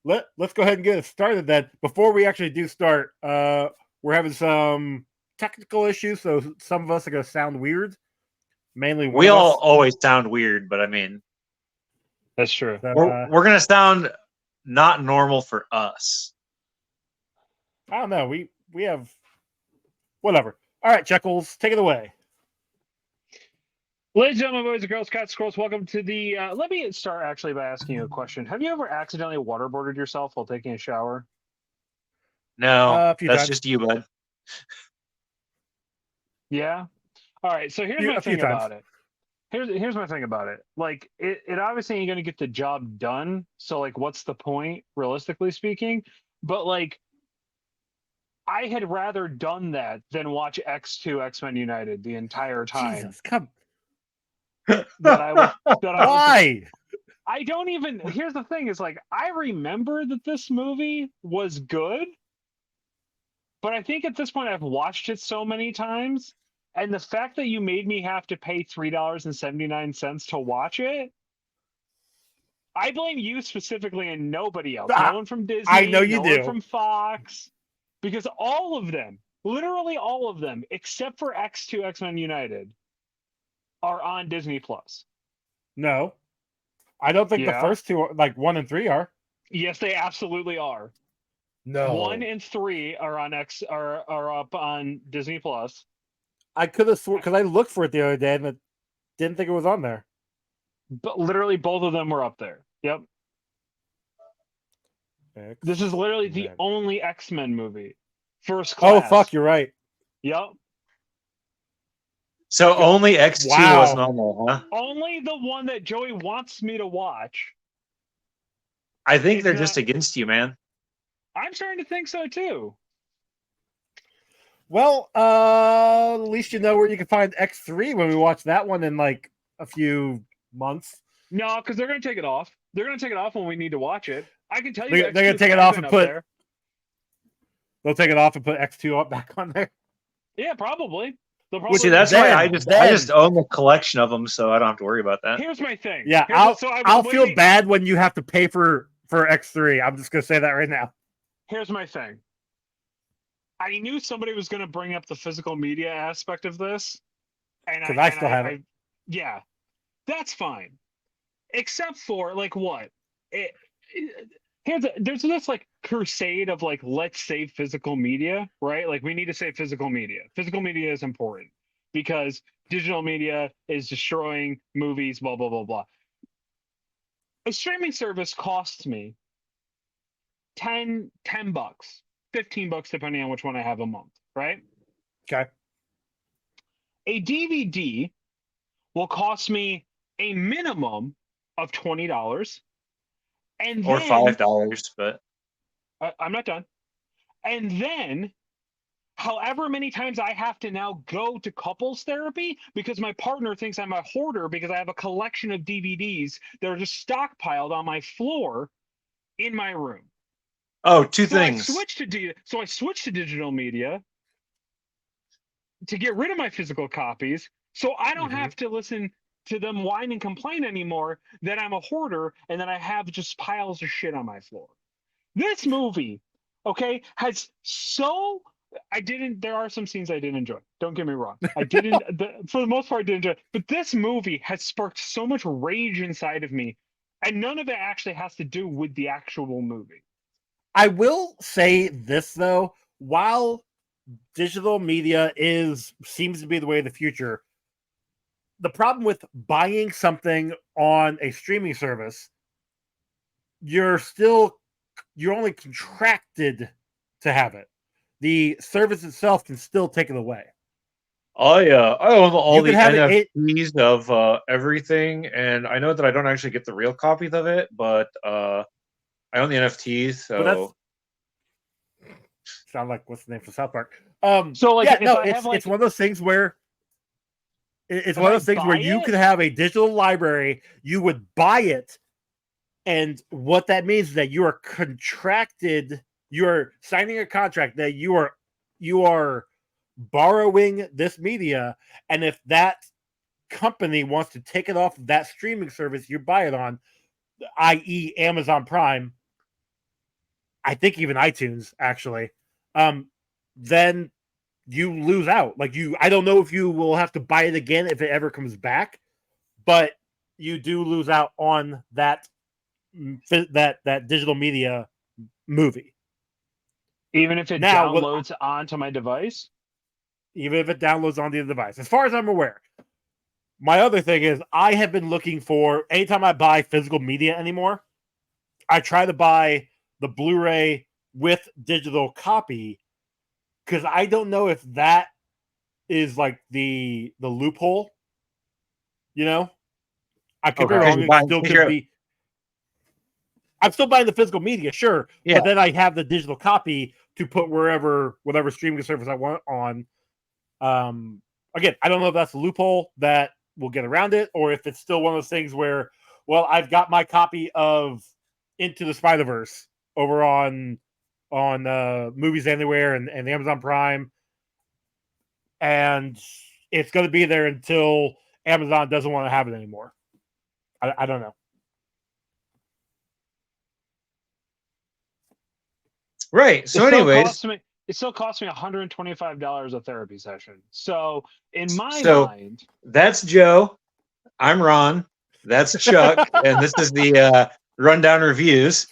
Let's go ahead and get it started then. Before we actually do start, we're having some technical issues, so some of us are going to sound weird. Mainly one We of all us. always sound weird, but I mean, That's true. So, we're gonna sound not normal for us. I don't know. We have whatever. All right, Chuckles, take it away. Ladies and gentlemen, boys and girls, cats, squirrels, welcome to the. Let me start actually by asking you a question. Have you ever accidentally waterboarded yourself while taking a shower? No, A few that's times. just you, bud. Yeah. All right. So here's A my few thing times. about it. Here's my thing about it. Like it obviously ain't gonna get the job done. So like, what's the point, realistically speaking? But like, I had rather done that than watch X2 X-Men United the entire time. Jesus, come. That I was. Why? I don't even. Here's the thing: is like I remember that this movie was good, but I think at this point I've watched it so many times, and the fact that you made me have to pay $3.79 to watch it, I blame you specifically and nobody else. No one from Disney. I know you no do. one from Fox, because all of them, literally all of them, except for X2 X-Men United, are on Disney Plus. No, I don't think the first two, like 1 and 3, are. Yes, they absolutely are. No, 1 and 3 are on are up on Disney Plus. I could have sworn because I looked for it the other day and didn't think it was on there. But literally, both of them were up there. Yep. This is literally the only X-Men movie. First class. Oh fuck, you're right. Yep. So only X2 was normal, huh? Only the one that Joey wants me to watch. I think they're just against you, man. I'm starting to think so too. Well, at least you know where you can find X3 when we watch that one in like a few months. No, because they're going to take it off. They're going to take it off when we need to watch it. I can tell you they're going to take it off and put. There. They'll take it off and put X2 up back on there. Yeah, probably. See, that's why I just own the collection of them, so I don't have to worry about that. Here's my thing. Yeah, I'll feel bad when you have to pay for X3. I'm just going to say that right now. Here's my thing. I knew somebody was going to bring up the physical media aspect of this, and I still have it. Yeah, that's fine. Except for like what? There's this like crusade of like, let's save physical media, right? Like we need to save physical media. Physical media is important because digital media is destroying movies, blah, blah, blah, blah. A streaming service costs me $10, $15, depending on which one I have a month, right? Okay. A DVD will cost me a minimum of $20. And or $5, but I'm not done. And then, however many times I have to now go to couples therapy because my partner thinks I'm a hoarder because I have a collection of DVDs that are just stockpiled on my floor in my room. Oh, two things. So I switched to digital media to get rid of my physical copies, so I don't have to listen to them whine and complain anymore that I'm a hoarder and that I have just piles of shit on my floor. This movie, okay, has there are some scenes I didn't enjoy. Don't get me wrong. I didn't, for the most part, I didn't enjoy. But this movie has sparked so much rage inside of me, and none of it actually has to do with the actual movie. I will say this, though. While digital media seems to be the way of the future, the problem with buying something on a streaming service, you're only contracted to have it. The service itself can still take it away. I own all the NFTs of everything, and I know that I don't actually get the real copies of it, but I own the NFTs. So sound like what's the name for South Park? So like, yeah, no, it's one of those things where you could have a digital library. You would buy it, and what that means is that you are contracted. You are signing a contract that you are borrowing this media, and if that company wants to take it off of that streaming service you buy it on, i.e. Amazon Prime, I think even iTunes actually, then you lose out. Like I don't know if you will have to buy it again if it ever comes back, but you do lose out on that digital media movie. Even if it downloads onto my device? Even if it downloads onto the device. As far as I'm aware. My other thing is I have been looking for, anytime I buy physical media anymore, I try to buy the Blu-ray with digital copy, because I don't know if that is like the loophole. You know? I could be wrong. It still could be. I'm still buying the physical media, sure. Yeah. But then I have the digital copy to put whatever streaming service I want on. Again, I don't know if that's a loophole that will get around it, or if it's still one of those things where, well, I've got my copy of Into the Spider-Verse over on Movies Anywhere and Amazon Prime, and it's going to be there until Amazon doesn't want to have it anymore. I don't know. Right. So, anyways, it still costs me $125 a therapy session. So, in my mind, that's Joe. I'm Ron. That's Chuck, and this is the Rundown Reviews.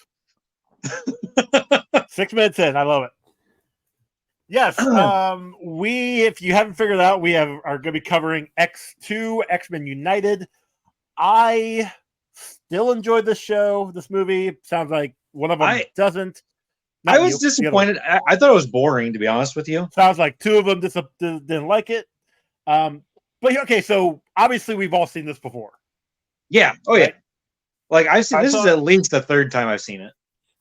6 minutes in, I love it. Yes, if you haven't figured it out, we are going to be covering X2, X-Men United. I still enjoyed this movie. Sounds like one of them doesn't. I was disappointed. I thought it was boring, to be honest with you. Sounds like two of them didn't like it. But okay, so obviously we've all seen this before. Yeah. Oh, right? Yeah. Like this is at least the third time I've seen it.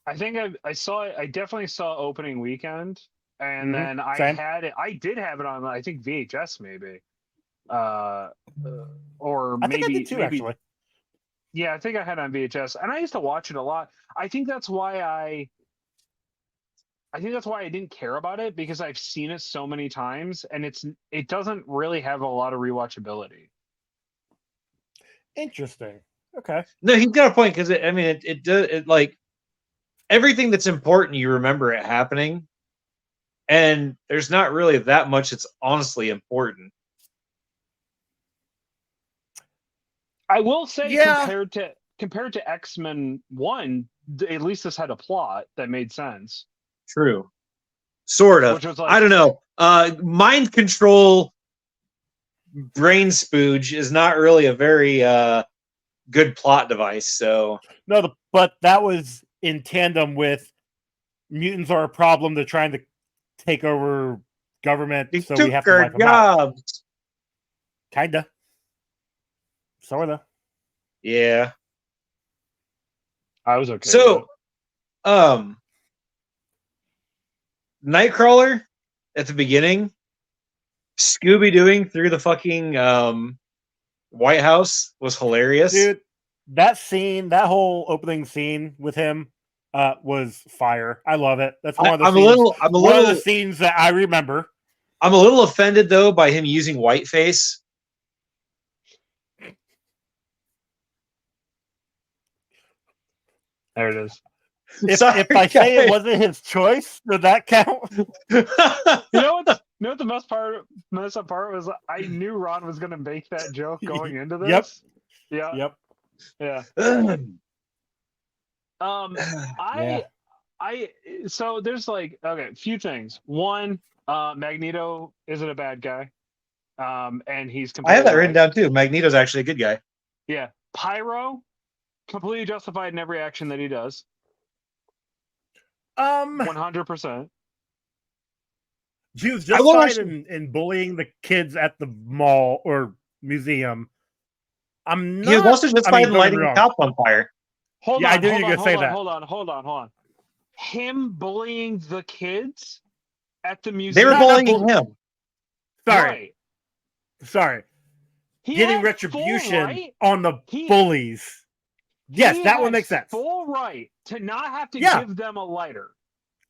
I think I saw it. I definitely saw opening weekend, and then I had it. I did have it on, I think, VHS maybe, or maybe I did too, actually. Yeah, I think I had it on VHS, and I used to watch it a lot. I think that's why I didn't care about it, because I've seen it so many times, and it doesn't really have a lot of rewatchability. Interesting. Okay. No, he's got a point, because it does like everything that's important, you remember it happening, and there's not really that much that's honestly important. I will say, compared to X-Men 1, at least this had a plot that made sense. True. Sort of. I don't know. Mind control brain spooge is not really a very good plot device. So no, but that was in tandem with mutants are a problem. They're trying to take over government, so we have to wipe them out. Kinda. Sorta. Yeah. I was okay. So, Nightcrawler at the beginning, Scooby-Dooing through the fucking White House was hilarious. Dude, that whole opening scene with him was fire. I love it. That's one of the scenes that I remember. I'm a little offended though by him using whiteface. There it is. If I say it wasn't his choice, does that count? You know what the messed up part was? I knew Ron was going to make that joke going into this. Yep. Yeah. So there's a few things. One, Magneto isn't a bad guy. And he's I have that written down too. Magneto's actually a good guy. Yeah. Pyro, completely justified in every action that he does. 100%. He was justified in bullying the kids at the mall or museum. He was also justified in lighting the cops on fire. I knew you were going to say that. Hold on. Him bullying the kids at the museum. They were bullying him. Sorry. Getting retribution on the bullies. Yes, that one makes sense. Full right to not have to give them a lighter.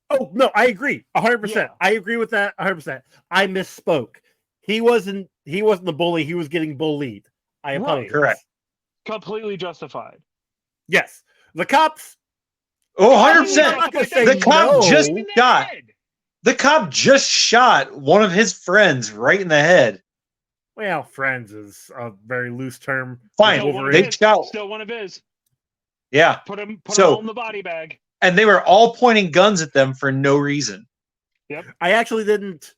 Oh, no, I agree. 100%. Yeah. I agree with that 100%. I misspoke. He wasn't the bully. He was getting bullied. I apologize. Correct. Completely justified. Yes. The cops, Oh, I'm 100%. not gonna say The cop no. just got. The cop just shot one of his friends right in the head. Well, friends is a very loose term. Fine. Wolverine. Still one of his. Yeah. Put him all in the body bag. And they were all pointing guns at them for no reason. Yep. I actually didn't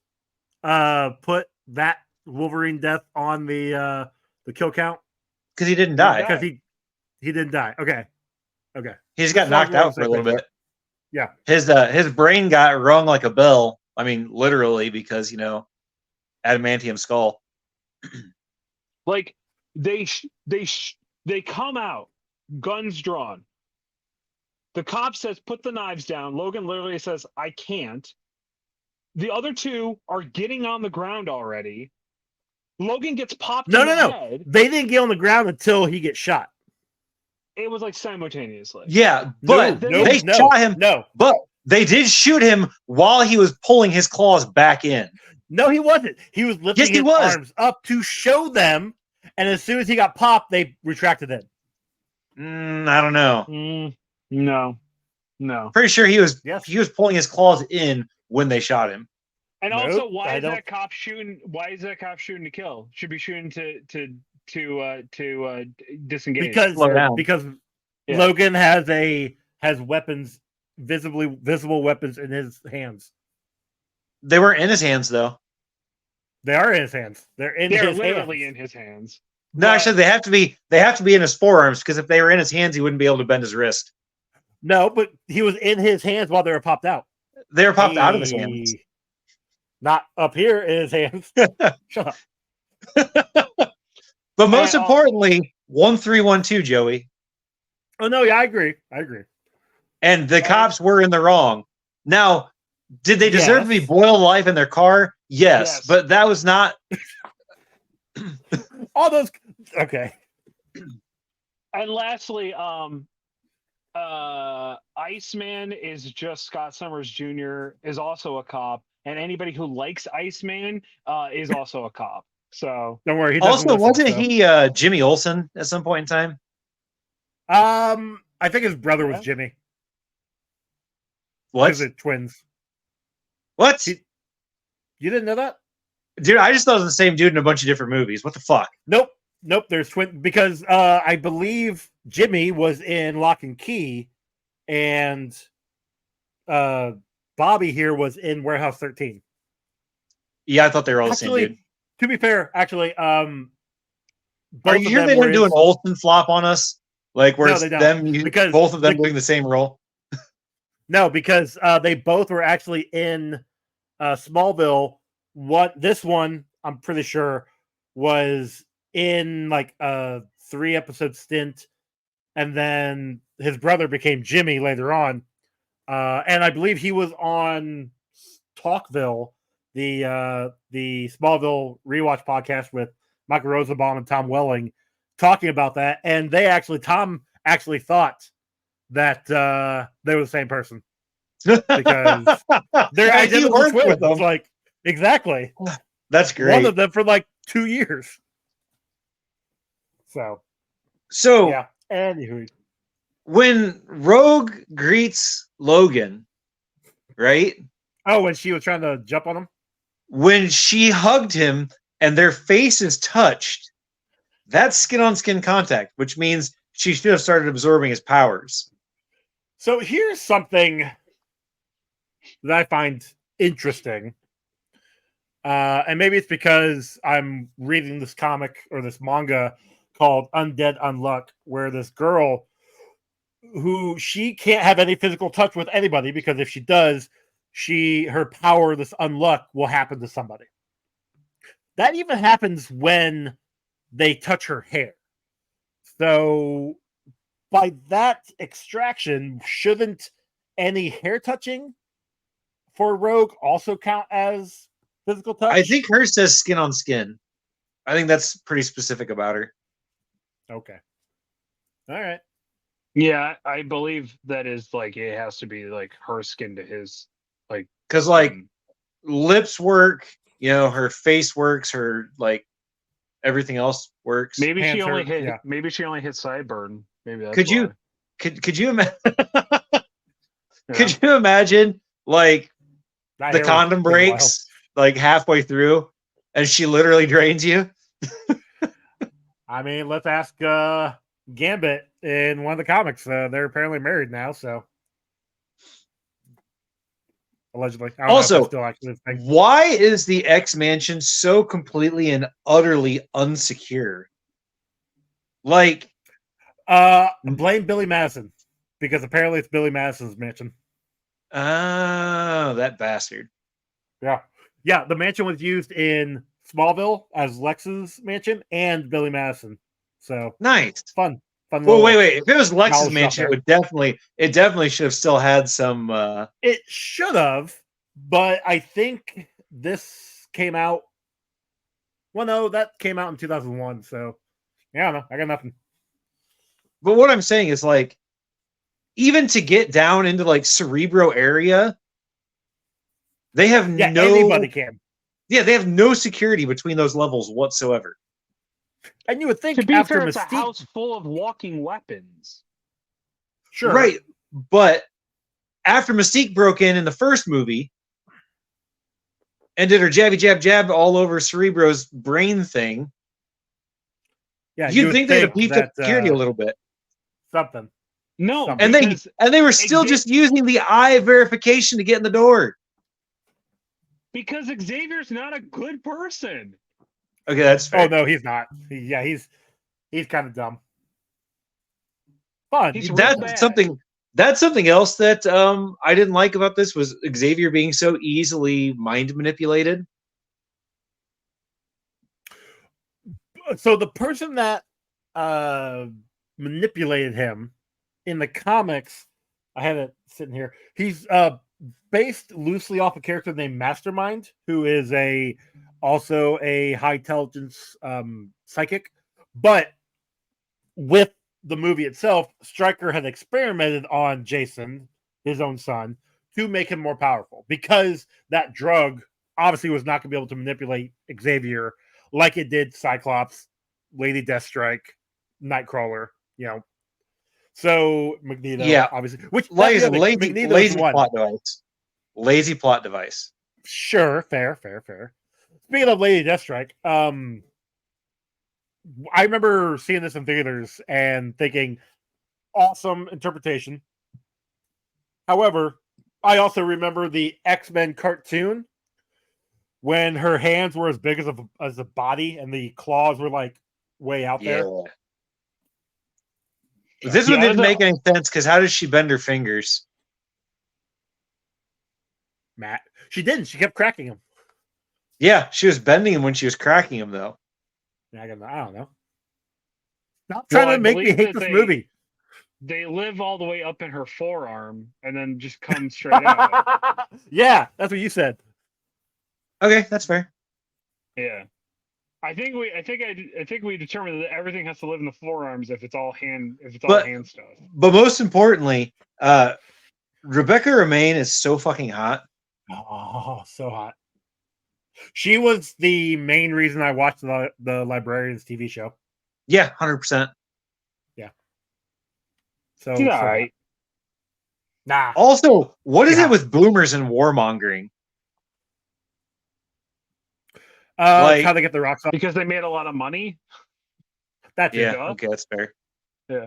put that Wolverine death on the kill count because he didn't die. Because he didn't die. Okay. He just got knocked out for a little bit. Yeah. His brain got rung like a bell. I mean, literally, because adamantium skull. Like they come out, guns drawn. The cop says, "Put the knives down." Logan literally says, "I can't." The other two are getting on the ground already. Logan gets popped in the head. They didn't get on the ground until he gets shot. It was like simultaneously. Yeah, but they shot him. No, but they did shoot him while he was pulling his claws back in. No, he wasn't. He was lifting his arms up to show them, and as soon as he got popped, they retracted it. I don't know. No. Pretty sure he was pulling his claws in when they shot him. And also, why is that cop shooting to kill? Should be shooting to disengage. Because Logan has weapons, visible weapons in his hands. They weren't in his hands though. They are in his hands. They're literally in his hands. No, actually, they have to be in his forearms, because if they were in his hands, he wouldn't be able to bend his wrist. No, but he was in his hands while they were popped out. They were popped out of his hands. Not up here in his hands. Shut up. But most importantly, 1312, Joey. Oh no, yeah, I agree. And the cops were in the wrong. Now, did they deserve to be boiled alive in their car? Yes. But that was not all those. Okay. And lastly, Iceman is just Scott Summers Jr. is also a cop, and anybody who likes Iceman is also a cop. So don't worry. Wasn't he Jimmy Olsen at some point in time? I think his brother was Jimmy. What? Because they're twins. What? You didn't know that? Dude, I just thought it was the same dude in a bunch of different movies. What the fuck? Nope. There's twin because I believe Jimmy was in Lock and Key, and Bobby here was in Warehouse 13. Yeah, I thought they were all the same dude. To be fair, actually, are you sure they didn't do an Olsen flop on us? Like where it's because both of them doing the same role? No, because they both were actually in Smallville. This one, I'm pretty sure, was in like a 3-episode stint, and then his brother became Jimmy later on. And I believe he was on Talkville, the Smallville rewatch podcast with Michael Rosenbaum and Tom Welling, talking about that. And Tom actually thought that they were the same person because they're identical twins. It's like exactly. That's great. One of them for like 2 years. So yeah. Anywho, when Rogue greets Logan, right? Oh, when she was trying to jump on him? When she hugged him and their faces touched, that's skin-on-skin contact, which means she should have started absorbing his powers. So here's something that I find interesting. And maybe it's because I'm reading this comic or this manga called Undead Unluck, where this girl who she can't have any physical touch with anybody, because if she does, her power, this unluck, will happen to somebody. That even happens when they touch her hair. So by that extraction, shouldn't any hair touching for Rogue also count as physical touch? I think hers says skin on skin. I think that's pretty specific about her. Okay. All right. Yeah, I believe that is like it has to be like her skin to his, like, because like lips work, her face works, her like everything else works. Maybe she only hit sideburn. Maybe that's could you imagine? Could you imagine, like, That the hair was condom pretty wild. breaks, like, halfway through, and she literally drains you? I mean, let's ask Gambit in one of the comics. They're apparently married now, so allegedly. I don't know if that's Also, still actually a thing. why is the X Mansion so completely and utterly unsecure? Like, Blame Billy Madison because apparently it's Billy Madison's mansion. oh, that bastard. Yeah. The mansion was used in Smallville as Lex's mansion and Billy Madison. So Nice. fun. Well, wait. If it was Lex's knowledge mansion, drop it definitely should have still had some. It should have, but I think this came out. Well, no, that came out in 2001. So yeah, I don't know. I got nothing. But what I'm saying is, like, even to get down into like Cerebro area, they have anybody can. Yeah, they have no security between those levels whatsoever. And you would think to be after fair, it's a Mystique, house full of walking weapons. sure, Right, but after Mystique broke in the first movie and did her jabby jab all over Cerebro's brain thing, yeah, you'd think they'd have beefed up security a little bit. Something. No, And they were still just using the eye verification to get in the door. Because Xavier's not a good person. Okay, that's fair. Oh no, he's not. He's kind of dumb. Fun. That's something else that I didn't like about this was Xavier being so easily mind manipulated. So the person that manipulated him in the comics, I have it sitting here. He's based loosely off a character named Mastermind, who is also a high intelligence psychic. But with the movie itself, Stryker had experimented on Jason, his own son, to make him more powerful because that drug obviously was not going to be able to manipulate Xavier like it did Cyclops, Lady Deathstrike, Nightcrawler, So Magneto, obviously, which lazy plot device. Sure, fair. Speaking of Lady Deathstrike, I remember seeing this in theaters and thinking, awesome interpretation. However, I also remember the X-Men cartoon when her hands were as big as a body and the claws were like way out there. This one didn't make any sense because how does she bend her fingers? Matt, she didn't. She kept cracking them. Yeah, she was bending them when she was cracking them, though. I don't know. Stop trying to make me hate this movie. They live all the way up in her forearm and then just come straight out. Yeah, that's what you said. Okay, that's fair. Yeah, I think we determined that everything has to live in the forearms if it's all hand stuff. But most importantly, Rebecca Romijn is so fucking hot. Oh, so hot. She was the main reason I watched the Librarians TV show. Yeah, 100%. Yeah. So, all right. Nah. Also, what is it with boomers and warmongering? How they get the rocks off. Because they made a lot of money. Okay, that's fair. Yeah.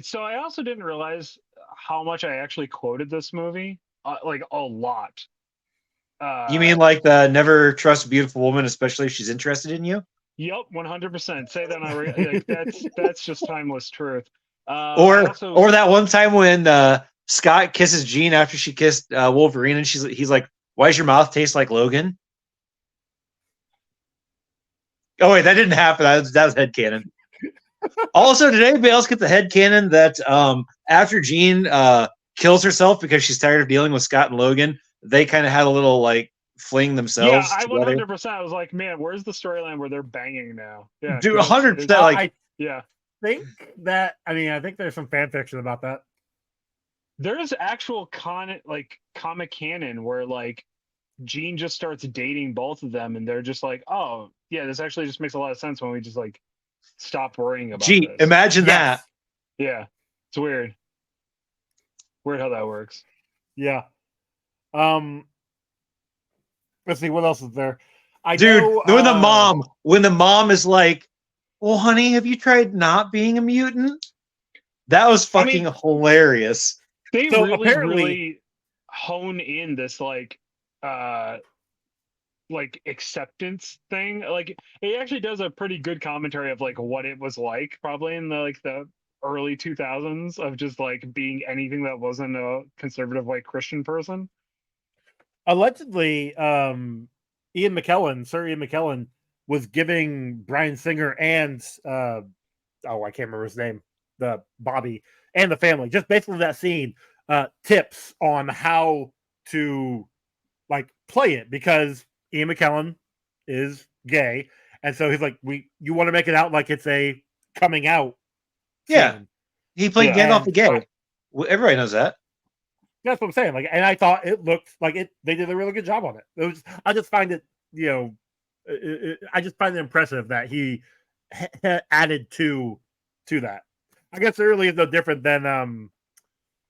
So I also didn't realize how much I actually quoted this movie. Like a lot. You mean like the never trust a beautiful woman, especially if she's interested in you? Yep, 100%. Say that on that's just timeless truth. Or that one time when Scott kisses Jean after she kissed Wolverine, and he's like, "Why does your mouth taste like Logan?" Oh wait, that didn't happen. That was headcanon. Also, did anybody else get the headcanon that after Jean kills herself because she's tired of dealing with Scott and Logan, they kind of had a little like fling themselves? Yeah, I together? 100%. I was like, man, where's the storyline where they're banging now? Yeah, dude, 100%. Like, I think there's some fan fiction about that. There's actual comic canon where like Jean just starts dating both of them, and they're just like, oh yeah, this actually just makes a lot of sense when we just like stop worrying about. Gee, this. imagine that. Yeah, it's weird. Weird how that works. Yeah. Let's see what else is there. Dude, when the mom is like, "Well, honey, have you tried not being a mutant?" That was fucking hilarious. They So really hone in this like acceptance thing. Like it actually does a pretty good commentary of like what it was like probably in the early 2000s of just like being anything that wasn't a conservative white Christian person. Allegedly, Sir Ian McKellen was giving Bryan Singer and I can't remember his name, the Bobby and the family, just basically that scene, tips on how to like play it, because Ian McKellen is gay, and so he's like, you want to make it out like it's a coming out Yeah, scene. he played Gandalf the Gay. Everybody knows that. That's what I'm saying. Like, and I thought it looked like it. They did a really good job on it. I just find it, I just find it impressive that he added to that. I guess it really is no different than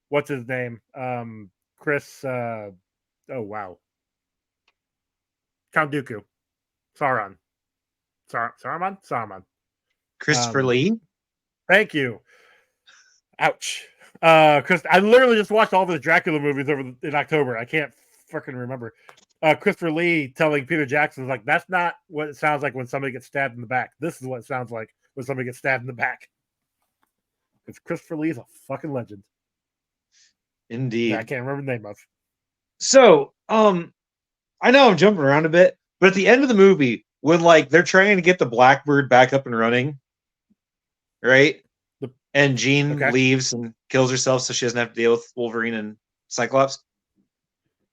what's his name, Chris. Oh wow, Count Dooku, Sauron. Saruman. Christopher Lee. Thank you. Ouch. Chris, I literally just watched all the Dracula movies in October. I can't freaking remember. Christopher Lee telling Peter Jackson, like, that's not what it sounds like when somebody gets stabbed in the back. This is what it sounds like when somebody gets stabbed in the back. Because Christopher Lee is a fucking legend. Indeed. I can't remember the name of. So, I know I'm jumping around a bit, but at the end of the movie, when like they're trying to get the Blackbird back up and running, right? And Jean leaves and kills herself so she doesn't have to deal with Wolverine and Cyclops.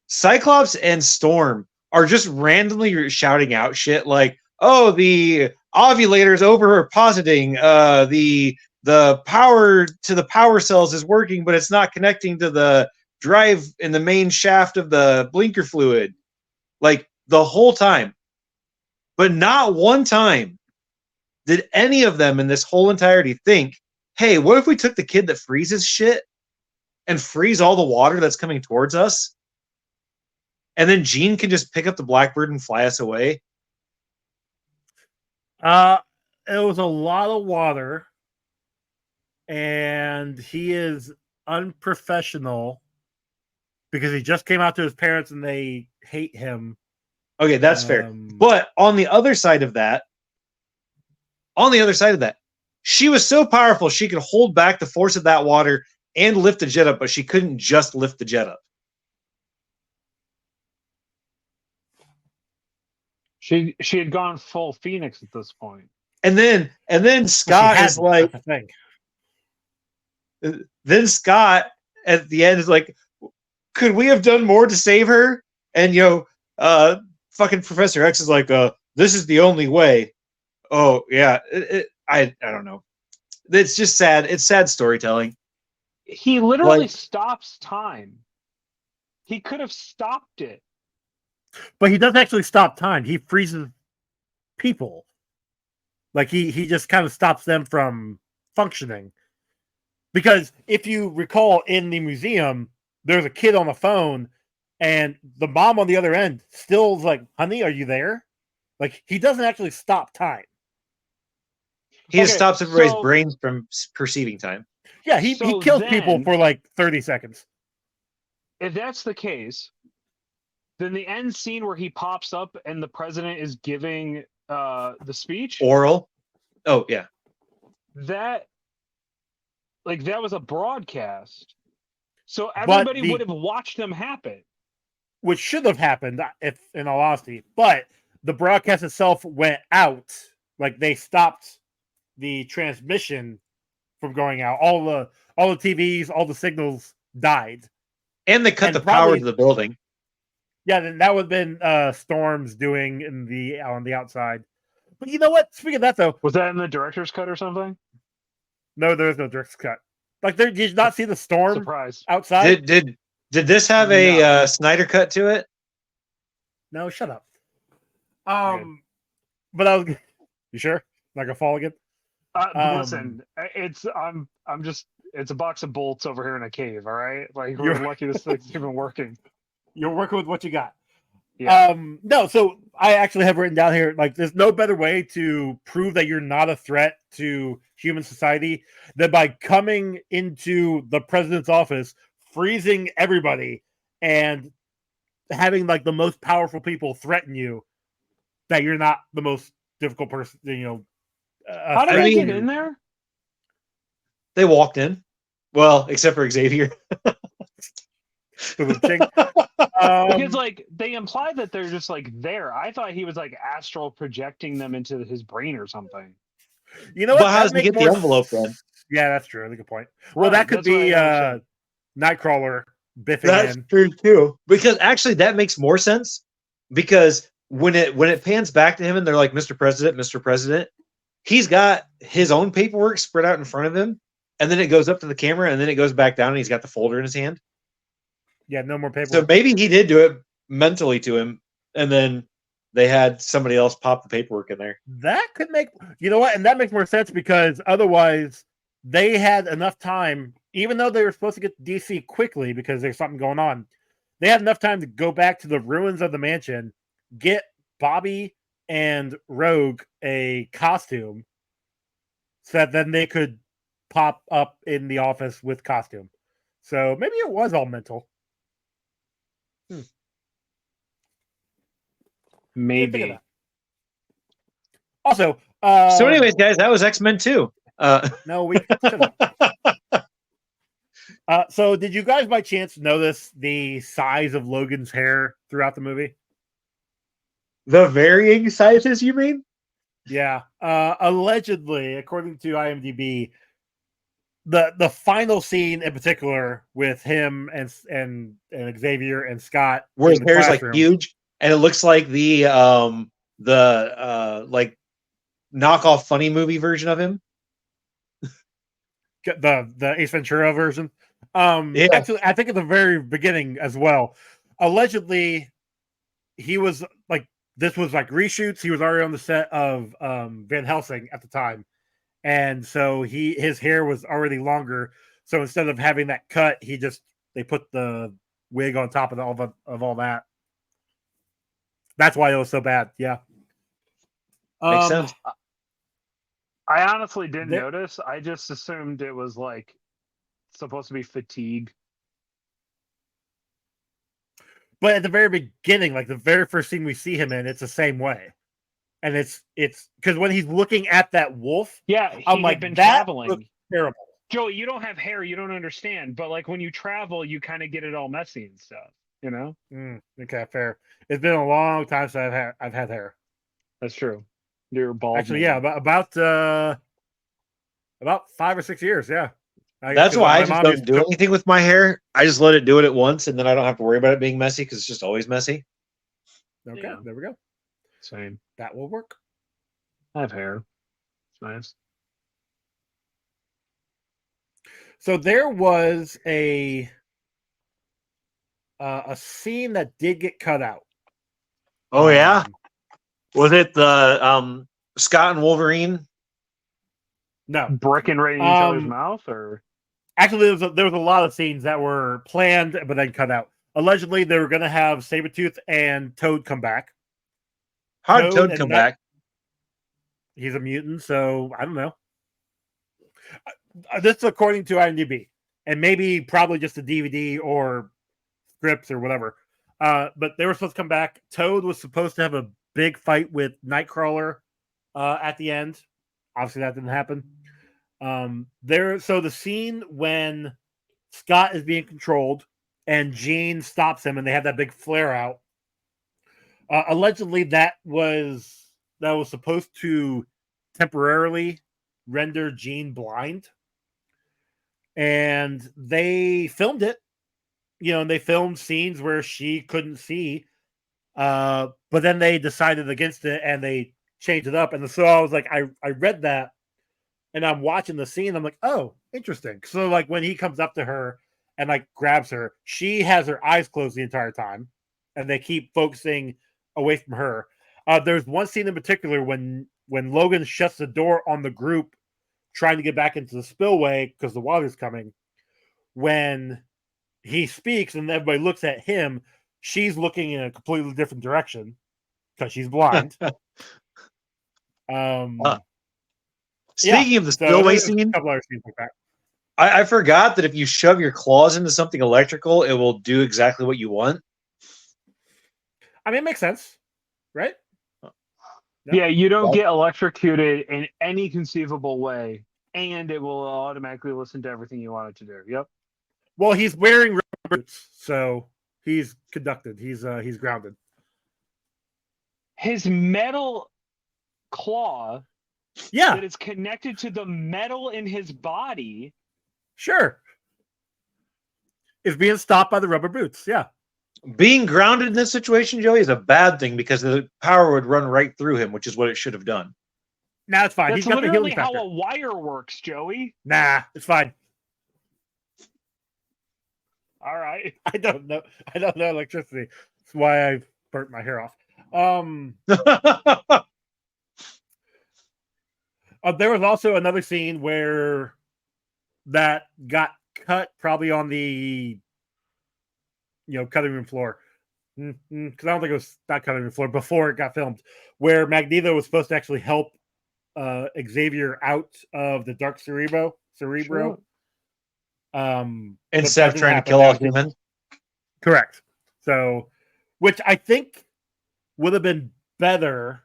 Cyclops and Storm are just randomly shouting out shit like, "Oh, the ovulator's overpositing. The power to the power cells is working, but it's not connecting to the drive in the main shaft of the blinker fluid." Like the whole time. But not one time did any of them in this whole entirety think, hey, what if we took the kid that freezes shit and freeze all the water that's coming towards us? And then Jean can just pick up the Blackbird and fly us away? It was a lot of water, and he is unprofessional because he just came out to his parents and they hate him. Okay, that's fair. But on the other side of that, she was so powerful she could hold back the force of that water and lift the jet up, but she couldn't just lift the jet up. She had gone full Phoenix at this point. And then Scott is like, then Scott at the end is like, could we have done more to save her? And fucking Professor X is like, this is the only way. Oh yeah, I don't know. It's just sad. It's sad storytelling. He literally stops time. He could have stopped it. But he doesn't actually stop time. He freezes people. Like he just kind of stops them from functioning. Because if you recall in the museum, there's a kid on the phone and the mom on the other end still is like, honey, are you there? Like, he doesn't actually stop time. He just stops everybody's brains from perceiving time. Yeah, he kills people for like 30 seconds. If that's the case, then the end scene where he pops up and the president is giving the speech. Oral. Oh, yeah. That was a broadcast. So everybody would have watched them happen. Which should have happened, if in all honesty. But the broadcast itself went out. Like, they stopped the transmission from going out. All the TVs, all the signals died. And they cut the power to the building. Yeah, then that would have been Storm's doing on the outside. But you know what? Speaking of that, though, was that in the director's cut or something? No, there is no director's cut. Like, did you not see the storm Surprise. outside? Did this have a Snyder cut to it? No, shut up. But I was. You sure? Not gonna fall again? Listen, I'm just it's a box of bolts over here in a cave. All right, like we're lucky this thing's even working. You're working with what you got. Yeah. No, so I actually have written down here, like, there's no better way to prove that you're not a threat to human society than by coming into the president's office, freezing everybody, and having like the most powerful people threaten you that you're not the most difficult person, How did they get in there? They walked in. Well, except for Xavier. Because like they imply that they're just like there. I thought he was like astral projecting them into his brain or something. You know what? But how does he get the envelope then? Yeah, that's true. That's a good point. Well, that could be Nightcrawler biffing That's in. true too. Because actually, that makes more sense. Because when it pans back to him and they're like, "Mr. President, Mr. President," he's got his own paperwork spread out in front of him, and then it goes up to the camera, and then it goes back down, and he's got the folder in his hand. Yeah, no more paperwork. So maybe he did do it mentally to him, and then they had somebody else pop the paperwork in there. That could make, you know what? And that makes more sense because otherwise they had enough time, even though they were supposed to get to DC quickly because there's something going on. They had enough time to go back to the ruins of the mansion, get Bobby and Rogue a costume so that then they could pop up in the office with costume. So maybe it was all mental. Maybe. Also, so anyways, guys, that was X-Men 2. No, we so did you guys by chance notice the size of Logan's hair throughout the movie? The varying sizes, you mean? Yeah. Allegedly, according to IMDb, the final scene in particular with him and Xavier and Scott, where his hair's like huge, and it looks like the like knockoff funny movie version of him. The Ace Ventura version. Yeah. Actually, I think at the very beginning as well. Allegedly, he was like, this was like reshoots. He was already on the set of Van Helsing at the time, and so his hair was already longer. So instead of having that cut, they put the wig on top of all that. That's why it was so bad. Yeah, makes sense. I honestly didn't notice. I just assumed it was like supposed to be fatigue. But at the very beginning, like the very first scene we see him in, it's the same way. And it's because when he's looking at that wolf, I'm like, been that traveling. looks terrible. Joey, you don't have hair, you don't understand. But like when you travel, you kind of get it all messy and stuff. You know? Okay, fair. It's been a long time since I've had hair. That's true. You're bald. Actually, yeah, about 5 or 6 years. Yeah. That's why I just don't do anything with my hair. I just let it do it at once, and then I don't have to worry about it being messy because it's just always messy. Okay, yeah. There we go. Same. That will work. I have hair. It's nice. So there was a scene that did get cut out. Oh yeah, was it the Scott and Wolverine? No, bricking right in each other's mouth, or actually there was a lot of scenes that were planned but then cut out. Allegedly, they were going to have Sabretooth and Toad come back. How did Toad come back? He's a mutant, so I don't know. This is according to IMDb, and maybe probably just a DVD or scripts or whatever. But they were supposed to come back. Toad was supposed to have a big fight with Nightcrawler at the end. Obviously, that didn't happen. So the scene when Scott is being controlled and Jean stops him, and they have that big flare out. Allegedly, that was supposed to temporarily render Jean blind, and they filmed it. And they filmed scenes where she couldn't see, but then they decided against it and they changed it up. And so I was like, I read that, and I'm watching the scene. I'm like, oh, interesting. So like when he comes up to her and like grabs her, she has her eyes closed the entire time, and they keep focusing away from her. There's one scene in particular when Logan shuts the door on the group trying to get back into the spillway because the water's coming. When he speaks and everybody looks at him, she's looking in a completely different direction because she's blind. Speaking of the spillway scene, a couple other scenes like that. I forgot that if you shove your claws into something electrical, it will do exactly what you want. I mean, it makes sense, right? Yeah, you don't get electrocuted in any conceivable way, and it will automatically listen to everything you want it to do. Yep. Well, he's wearing rubber boots, so he's conducted. He's grounded. His metal claw, that is connected to the metal in his body. Sure. Is being stopped by the rubber boots. Yeah. Being grounded in this situation, Joey, is a bad thing because the power would run right through him, which is what it should have done. Nah, it's fine. That's He's got literally the healing how factor. a wire works, Joey. Nah, it's fine. All right. I don't know electricity. That's why I burnt my hair off. There was also another scene where that got cut probably on the cutting room floor. Because I don't think it was not cutting room floor before it got filmed, where Magneto was supposed to actually help Xavier out of the Dark Cerebro. Sure. Instead of trying to kill all humans. Correct. So, which I think would have been better.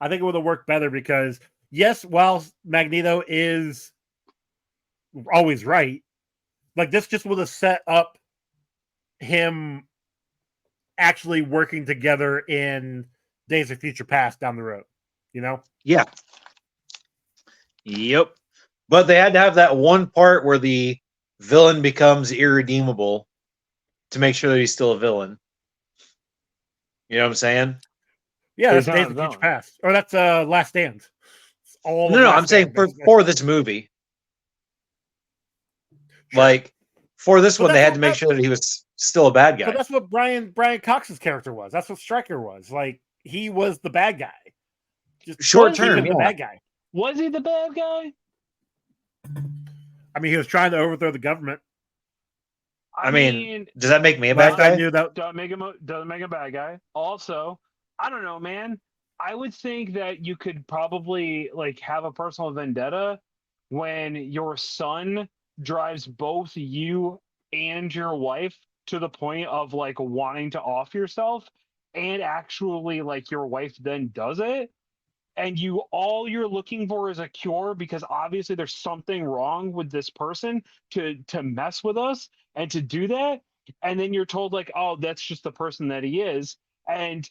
I think it would have worked better because, yes, while Magneto is always right, like this just would have set up him actually working together in Days of Future Past down the road, Yeah. Yep. But they had to have that one part where the villain becomes irredeemable to make sure that he's still a villain. You know what I'm saying? Yeah, that's Days of Future Past. Or that's Last Stand. No, I'm saying for this movie. Sure. Like, for this one, they had to make sure that he was still a bad guy. But that's what Brian Cox's character was. That's what Stryker was. Like, he was the bad guy. Just short term, the bad guy. Was he the bad guy? I mean, he was trying to overthrow the government. I mean, does that make me a bad guy? I knew that doesn't make him a bad guy. Also, I don't know, man. I would think that you could probably have a personal vendetta when your son drives both you and your wife to the point of wanting to off yourself, and actually your wife then does it, and all you're looking for is a cure because obviously there's something wrong with this person to mess with us and to do that, and then you're told oh, that's just the person that he is. And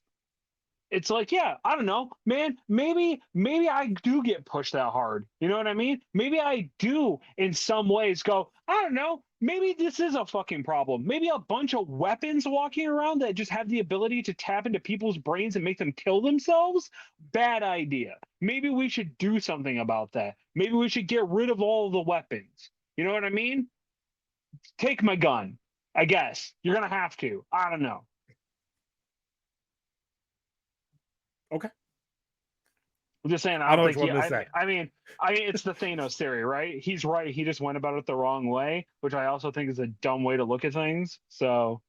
it's yeah, I don't know, man, maybe I do get pushed that hard. You know what I mean? Maybe I do in some ways go, I don't know, maybe this is a fucking problem. Maybe a bunch of weapons walking around that just have the ability to tap into people's brains and make them kill themselves. Bad idea. Maybe we should do something about that. Maybe we should get rid of all the weapons. You know what I mean? Take my gun, I guess. You're going to have to. I don't know. Okay. I'm just saying. I don't think. I mean, it's the Thanos theory, right? He's right. He just went about it the wrong way, which I also think is a dumb way to look at things. So,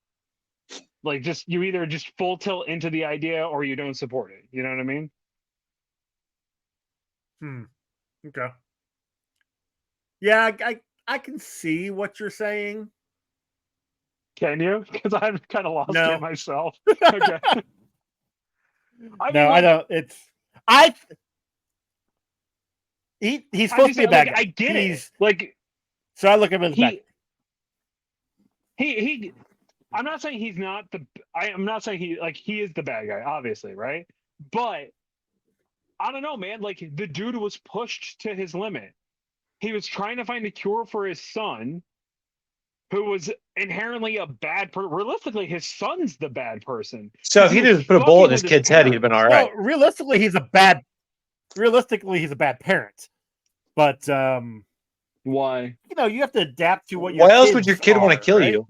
you either just full tilt into the idea or you don't support it. You know what I mean? Okay. Yeah, I can see what you're saying. Can you? Because I'm kind of lost it myself. Okay. I don't. He's supposed to be a bad guy. I get it. So I look at him as bad. I'm not saying he's not I'm not saying he is the bad guy, obviously, right? But I don't know, man. The dude was pushed to his limit. He was trying to find a cure for his son, who was inherently a bad person. Realistically, his son's the bad person. So if he didn't put a bullet in his kid's head, he'd have been all right. No, realistically, he's a bad parent. But why? You have to adapt to what your Why else would your kid want to kill you?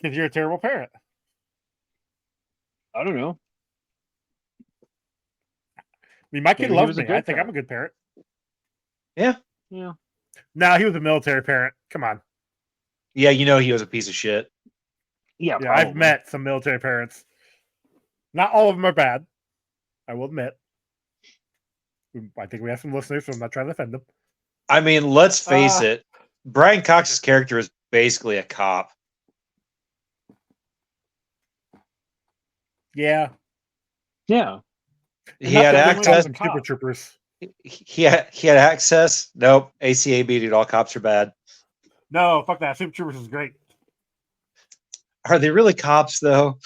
Because you're a terrible parent. I don't know. I mean, my kid loves me. I think I'm a good parent. Yeah. Now he was a military parent. Come on. Yeah, you know he was a piece of shit. Yeah, I've met some military parents. Not all of them are bad. I will admit. I think we have some listeners, so I'm not trying to offend them. I mean, let's face it. Brian Cox's character is basically a cop. Yeah. Yeah. He had access. Super Troopers. He had access. Nope. ACAB, dude. All cops are bad. No, fuck that. Super Troopers is great. Are they really cops though?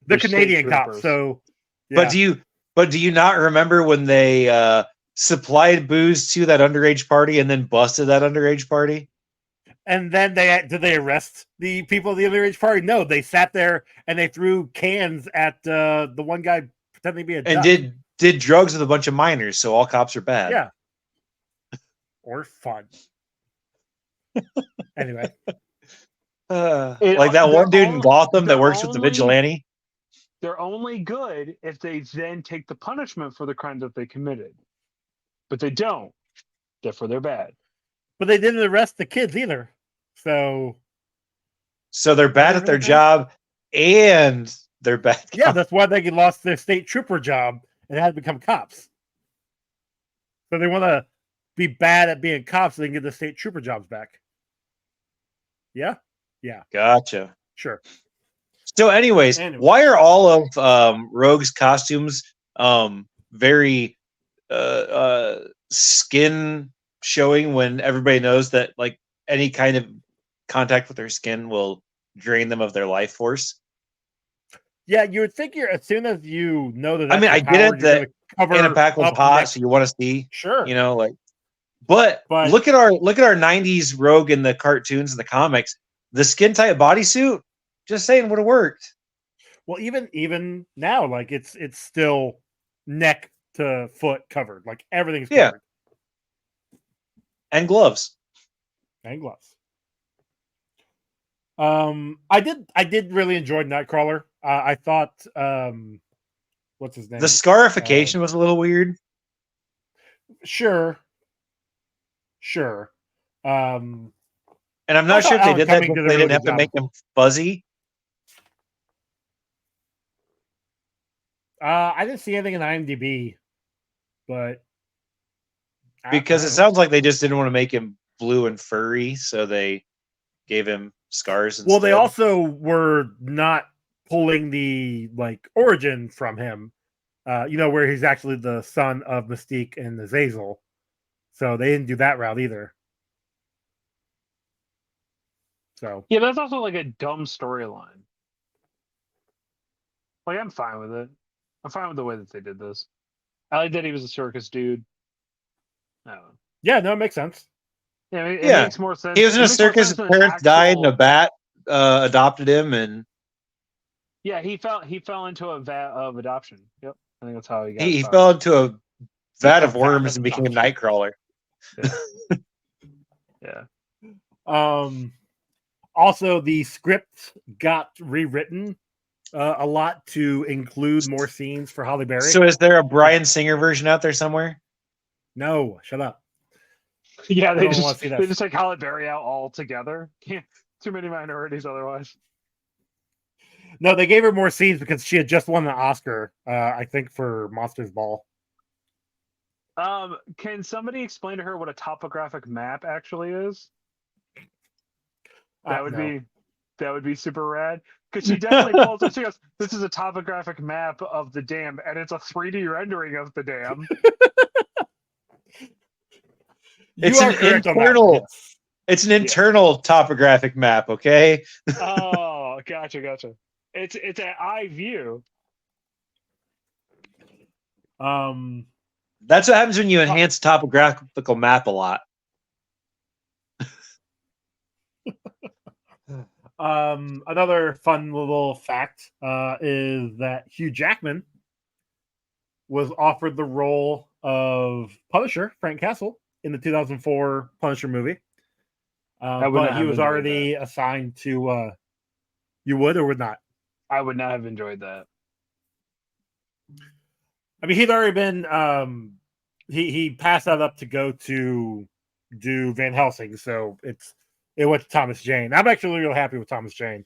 They're Canadian cops, so. Yeah. But do you not remember when they supplied booze to that underage party and then busted that underage party? And then did they arrest the people of the underage party? No, they sat there and they threw cans at the one guy pretending to be a duck. And did drugs with a bunch of minors, so all cops are bad. Yeah. Or fun. Anyway. Like that one dude in Gotham that works with the vigilante. They're only good if they then take the punishment for the crime that they committed. But they don't. Therefore, they're bad. But they didn't arrest the kids either. So they're bad at their job and they're bad. Yeah, that's why they lost their state trooper job and had to become cops. So they want to be bad at being cops so they can get the state trooper jobs back. Yeah? Yeah. Gotcha. Sure. So anyways, why are all of Rogue's costumes very skin showing when everybody knows that like any kind of contact with their skin will drain them of their life force? Yeah, you would think as soon as you know that. I mean, I get it that Anna Paquin's hot, so you want to see, sure, you know, like. But look at our '90s Rogue in the cartoons and the comics. The skin tight bodysuit, just saying, would have worked. Well, even now, like it's still neck to foot covered, like everything's covered. And gloves. I did really enjoy Nightcrawler. I thought, what's his name? The scarification was a little weird. Sure. And I'm not sure if they did that because they didn't have to make him fuzzy. I didn't see anything in IMDb, but because it sounds like they just didn't want to make him blue and furry, so they gave him scars instead. Well, they also were not pulling the like origin from him, where he's actually the son of Mystique and Azazel. So they didn't do that route either. So yeah, that's also like a dumb storyline. Like I'm fine with it. I'm fine with the way that they did this. I like that he was a circus dude. I don't know. Yeah, no, it makes sense. Yeah, it makes more sense. He was in a circus. His parents died, and a bat adopted him, and yeah, he fell into a vat of adoption. Yep, I think that's how he got. He fell into a vat of worms and became a Nightcrawler. Yeah. Also, the script got rewritten a lot to include more scenes for Halle Berry. So, is there a Bryan Singer version out there somewhere? No, shut up. Yeah, they just take Halle Berry out altogether. Can't too many minorities otherwise. No, they gave her more scenes because she had just won an Oscar, I think, for Monsters Ball. Can somebody explain to her what a topographic map actually is? That would be super rad. Because she definitely pulls it. She goes, "This is a topographic map of the dam, and it's a 3D rendering of the dam." It's an internal topographic map, okay? Oh, gotcha. It's an eye view. That's what happens when you enhance topographical map a lot. Another fun little fact is that Hugh Jackman was offered the role of Punisher, Frank Castle, in the 2004 Punisher movie. But he was already assigned to... you would or would not? I would not have enjoyed that. I mean, he'd already been he passed that up to go to do Van Helsing, so it went to Thomas Jane. I'm actually real happy with Thomas Jane.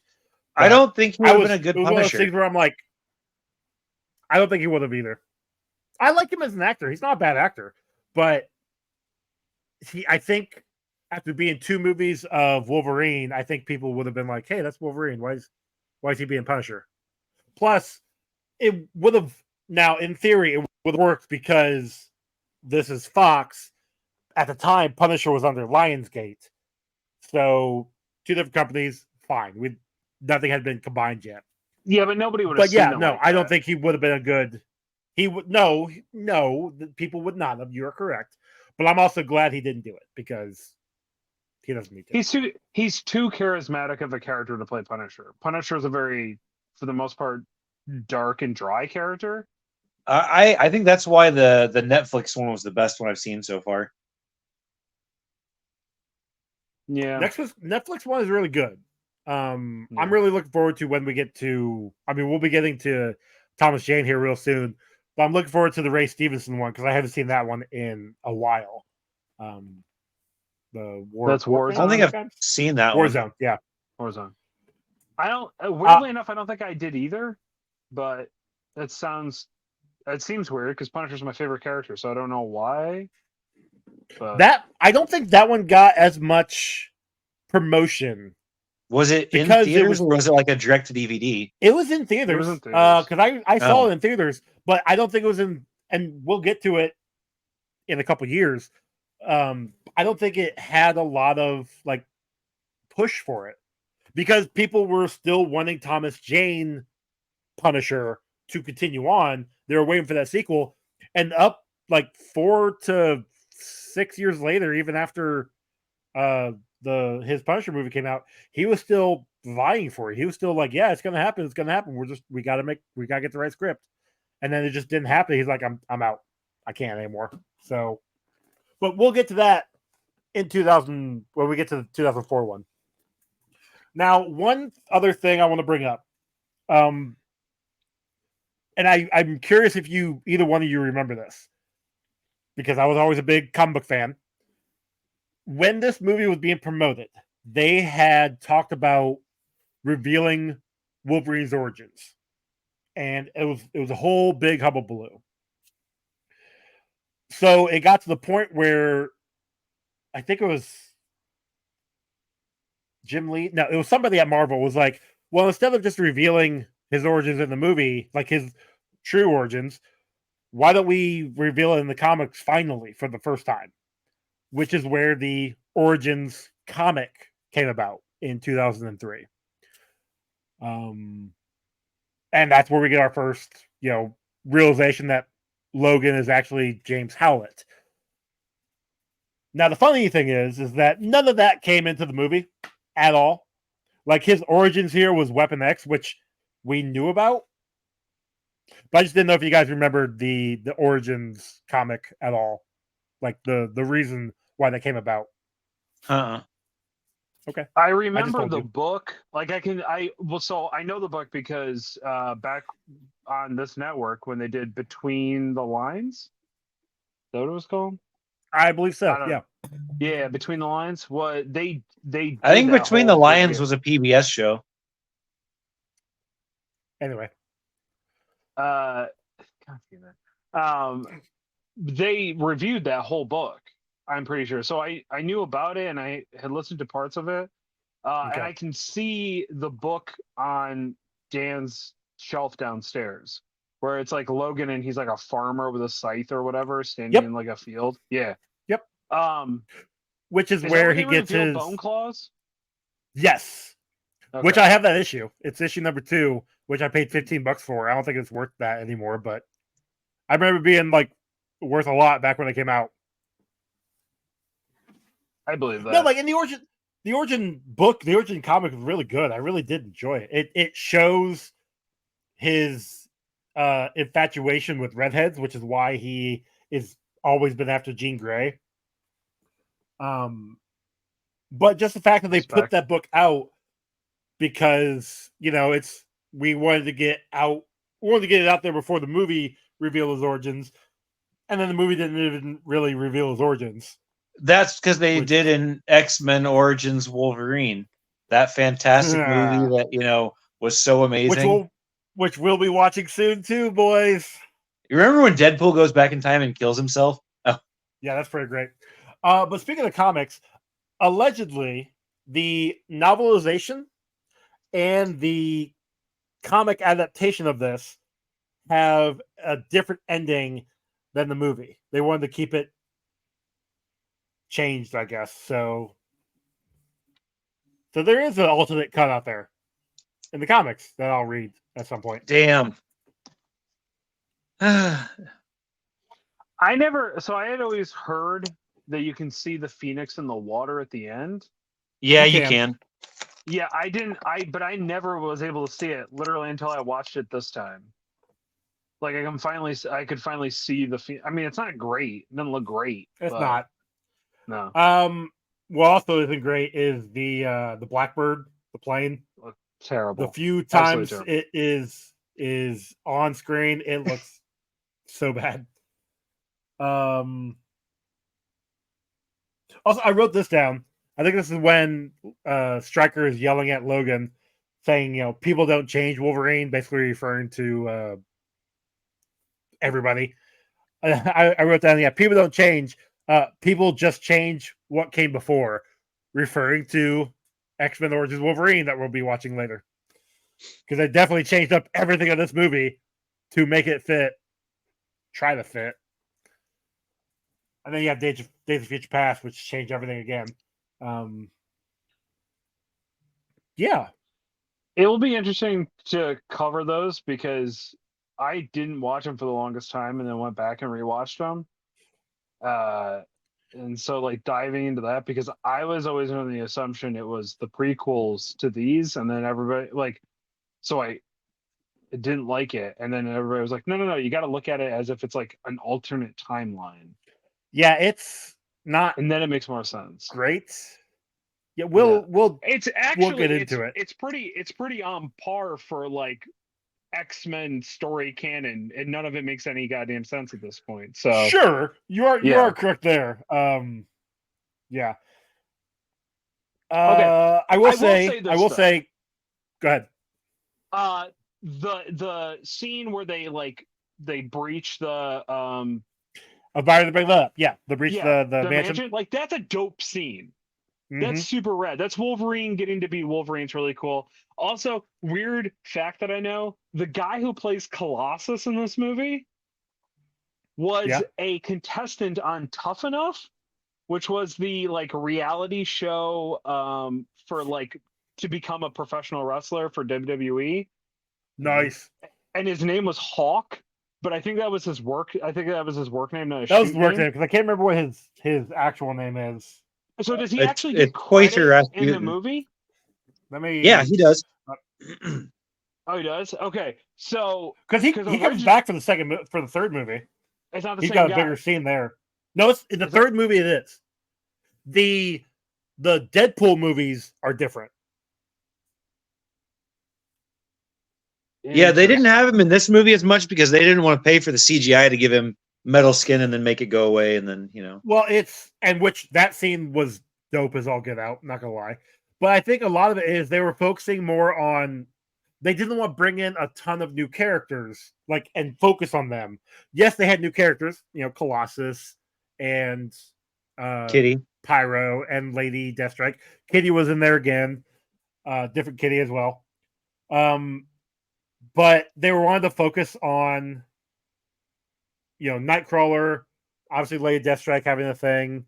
I don't think he would have been a good It was one of those Punisher. things where I'm like, I don't think he would have either. I like him as an actor. He's not a bad actor, but I think after being 2 movies of Wolverine, I think people would have been like, "Hey, that's Wolverine. Why is he being Punisher?" Plus, it would have now, in theory, it would have worked because this is Fox. At the time, Punisher was under Lionsgate, so 2 different companies. Fine, nothing had been combined yet. Yeah, but nobody would have. But seen yeah, it no, like I don't that. think he would have been a good. He would no, people would not have. You're correct, but I'm also glad he didn't do it because he doesn't need to. He's too charismatic of a character to play Punisher. Punisher is a very, for the most part, dark and dry character. I think that's why the Netflix one was the best one I've seen so far. Yeah, Netflix one is really good. I'm really looking forward to when we get to. I mean, we'll be getting to Thomas Jane here real soon, but I'm looking forward to the Ray Stevenson one because I haven't seen that one in a while. The that's Warzone. I don't think I've seen that Warzone, one. yeah, Warzone. I don't. Weirdly enough, I don't think I did either. But it seems weird because Punisher's my favorite character, so I don't know why. But I don't think that one got as much promotion. Was it in theaters or was it like a direct to DVD? It was in theaters. Because I saw it in theaters, but I don't think it was in. And we'll get to it in a couple years. I don't think it had a lot of like push for it because people were still wanting Thomas Jane Punisher to continue on. They were waiting for that sequel, and up like 4 to 6 years later, even after his Punisher movie came out, he was still vying for it. He was still like, "Yeah, it's gonna happen. It's gonna happen. We gotta get the right script." And then it just didn't happen. He's like, "I'm out. I can't anymore." So, but we'll get to that in 2000 when we get to the 2004 one. Now, one other thing I want to bring up, and I'm curious if either one of you remember this, because I was always a big comic book fan. When this movie was being promoted, they had talked about revealing Wolverine's origins, and it was a whole big hullabaloo. So it got to the point where I think it was Jim Lee. No, it was somebody at Marvel was like, well, instead of just revealing his origins in the movie, like his true origins, why don't we reveal it in the comics finally for the first time? Which is where the Origins comic came about in 2003. And that's where we get our first, realization that Logan is actually James Howlett. Now, the funny thing is that none of that came into the movie at all. Like, his origins here was Weapon X, which we knew about. But I just didn't know if you guys remembered the Origins comic at all. Like, the reason why that came about. Okay. I remember the book. Like, so I know the book because back on this network when they did Between the Lines, is that what it was called? I believe so. Yeah. Yeah, Between the Lines. What they I think Between the Lions was a PBS show. Anyway. They reviewed that whole book, I'm pretty sure. So I knew about it and I had listened to parts of it. And I can see the book on Dan's shelf downstairs where it's like Logan and he's like a farmer with a scythe or whatever standing in like a field. Yeah. Yep. Which is where he gets his bone claws. Yes. Okay. Which I have that issue. It's issue number 2, which I paid $15 for. I don't think it's worth that anymore, but I remember being like worth a lot back when it came out. I believe that. No, like in the origin book, the origin comic was really good. I really did enjoy it. It shows his infatuation with redheads, which is why he is always been after Jean Grey. But just the fact that they put that book out because we wanted to get it out there before the movie revealed his origins, And then the movie didn't even really reveal his origins. That's because they did in X-Men Origins Wolverine, that fantastic movie that was so amazing. Which we'll be watching soon too, boys. You remember when Deadpool goes back in time and kills himself? Oh. Yeah, that's pretty great. But speaking of comics, allegedly the novelization and the comic adaptation of this have a different ending than the movie. They wanted to keep it changed, I guess. So there is an alternate cut out there in the comics that I'll read at some point. Damn. I had always heard that you can see the Phoenix in the water at the end. Yeah, you can. Yeah, but I never was able to see it literally until I watched it this time. Like I could finally see the. I mean, it's not great. It doesn't look great. It's not. No. What also isn't great is the Blackbird, the plane. Terrible. The few times it is on screen, it looks so bad. Also, I wrote this down. I think this is when Stryker is yelling at Logan, saying, people don't change. Wolverine, basically referring to everybody. I wrote down, people don't change. People just change what came before, referring to X-Men Origins Wolverine that we'll be watching later. Because they definitely changed up everything in this movie to make it fit. Try to fit. And then you have Days of Future Past, which changed everything again. Yeah. It will be interesting to cover those because I didn't watch them for the longest time and then went back and rewatched them. And so like diving into that, because I was always under the assumption it was the prequels to these, and then everybody I didn't like it, and then everybody was like, no, you got to look at it as if it's like an alternate timeline. Yeah, it's not, and then it makes more sense. Great. Yeah, we'll get into it. It's pretty on par for like X-Men story canon, and none of it makes any goddamn sense at this point. So sure, you are correct there. Yeah. Okay. I will say. Go ahead. The scene where they breach the I'm about to bring that up. Yeah, the breach the mansion. Like that's a dope scene. That's super rad. That's Wolverine getting to be Wolverine. It's really cool. Also, weird fact that I know, the guy who plays Colossus in this movie was a contestant on Tough Enough, which was the reality show for to become a professional wrestler for WWE. Nice. And his name was Hawk, but I think that was his work. I think that was his work name. That was his work name because I can't remember what his actual name is. So does he actually get credit in the movie? Yeah, he does. Oh, he does. Okay, so because he comes back for the third movie. It's not the He's same got a guy. bigger scene there. No, it's in the third movie. It is. The Deadpool movies are different. Yeah, they didn't have him in this movie as much because they didn't want to pay for the CGI to give him metal skin and then make it go away and then Well, which that scene was dope as all get out, not gonna lie. But I think a lot of it is they were focusing more on, they didn't want to bring in a ton of new characters and focus on them. Yes, they had new characters, Colossus and Kitty, Pyro, and Lady Deathstrike. Kitty was in there again, different Kitty as well. But they wanted to focus on Nightcrawler, obviously Lady Deathstrike having a thing.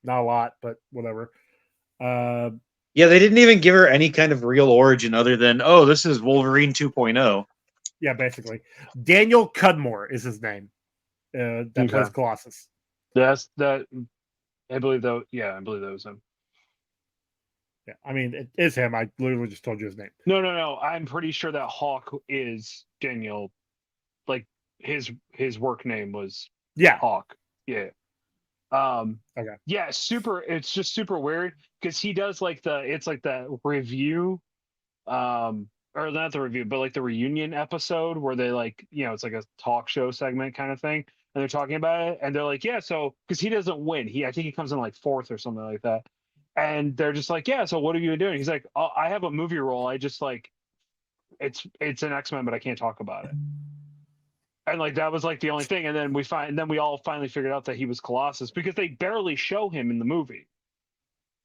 Not a lot, but whatever. Yeah, they didn't even give her any kind of real origin other than, this is Wolverine 2.0. Yeah, basically. Daniel Cudmore is his name. That plays Colossus. That's that. I believe that. Yeah, I believe that was him. Yeah, I mean, it is him. I literally just told you his name. No. I'm pretty sure that Hawk is Daniel. His work name was Hawk. Yeah. Okay. Yeah, super. It's just super weird because he does the review, or not the review, but the reunion episode where they it's like a talk show segment kind of thing and they're talking about it, and they're like, yeah, so because he doesn't win, I think he comes in like 4th or something like that, and they're just like, yeah, so what have you been doing? He's like, oh, I have a movie role. I just like it's an X-Men, but I can't talk about it. And like that was like the only thing, and then we all finally figured out that he was Colossus because they barely show him in the movie.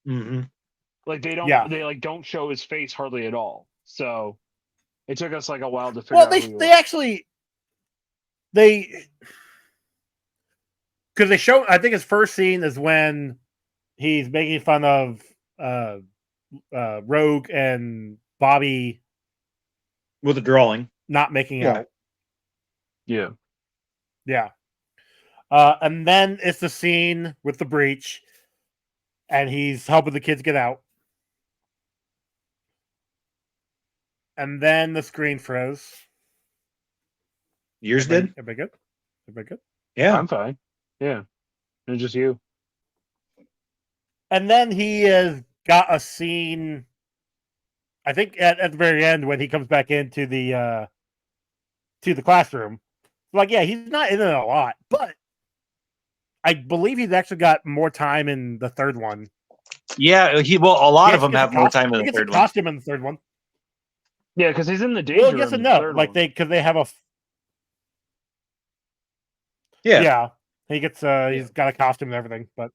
Mm-hmm. Like they like don't show his face hardly at all. So it took us like a while to figure out. Because they show, I think his first scene is when he's making fun of Rogue and Bobby with a drawing, not making out. Yeah. And then it's the scene with the breach, and he's helping the kids get out. And then the screen froze. Yours did? Everybody good? Yeah. I'm fine. Yeah. It's just you. And then he has got a scene, I think at the very end when he comes back into the classroom. Like, yeah, he's not in it a lot, but I believe he's actually got more time in the third one. Yeah, a lot of them have more time in the third one. Costume in the third one. Yeah, because he's in the danger room. Yes and no. Like because they have a. Yeah. He gets he's got a costume and everything, but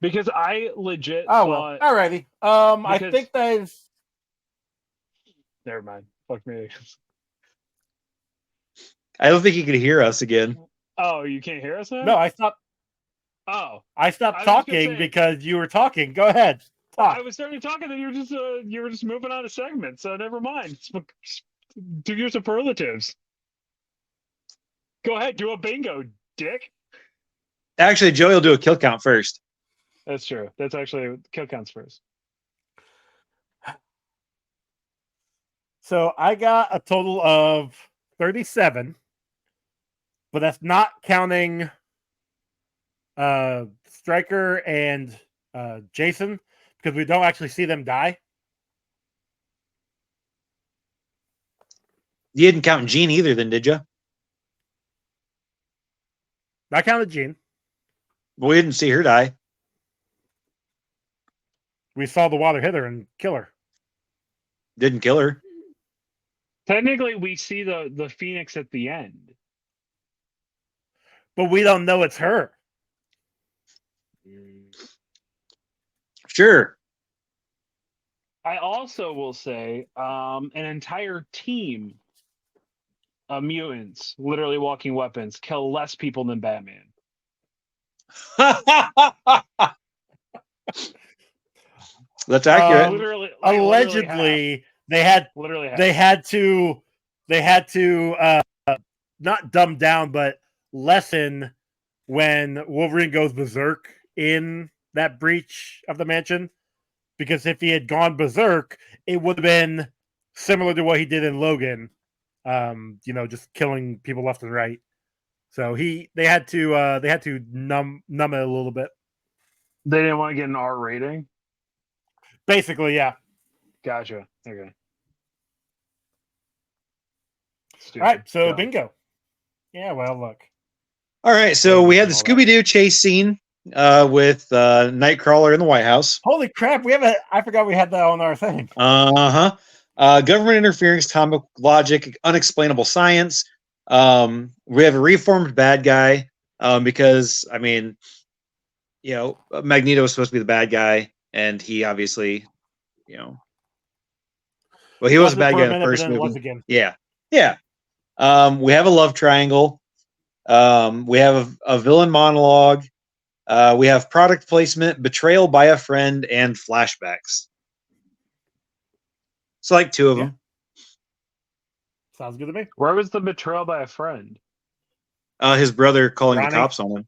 because I legit well. Alrighty. I think there's never mind. Fuck me. I don't think you can hear us again. Oh, you can't hear us now? No, I stopped. Oh. I stopped talking because you were talking. Go ahead. Talk. I was starting to talk and then you were just moving on a segment, so never mind. Do your superlatives. Go ahead, do a bingo, dick. Actually, Joey will do a kill count first. That's true. That's actually kill counts first. So I got a total of 37, but that's not counting Stryker and Jason, because we don't actually see them die. You didn't count Jean either, then, did you? I counted Jean. We didn't see her die. We saw the water hit her and kill her. Didn't kill her. Technically, we see the Phoenix at the end. But we don't know it's her. Sure. I also will say an entire team of mutants, literally walking weapons, kill less people than Batman. That's accurate. Allegedly, they had to not dumb down, but lessen when Wolverine goes berserk in that breach of the mansion. Because if he had gone berserk, it would have been similar to what he did in Logan. Just killing people left and right. So they had to numb it a little bit. They didn't want to get an R rating? Basically, yeah. Gotcha. Okay. Stupid. All right, so bingo. Yeah, well, look. All right, so we had the Scooby-Doo chase scene with Nightcrawler in the White House. Holy crap, I forgot we had that on our thing. Government interference, comic logic, unexplainable science. We have a reformed bad guy because, Magneto was supposed to be the bad guy, and he obviously, he was a bad guy in the first movie. Yeah. We have a love triangle. We have a villain monologue. We have product placement, betrayal by a friend, and flashbacks. It's like 2 of them. Sounds good to me. Where was the betrayal by a friend? His brother calling the cops on him.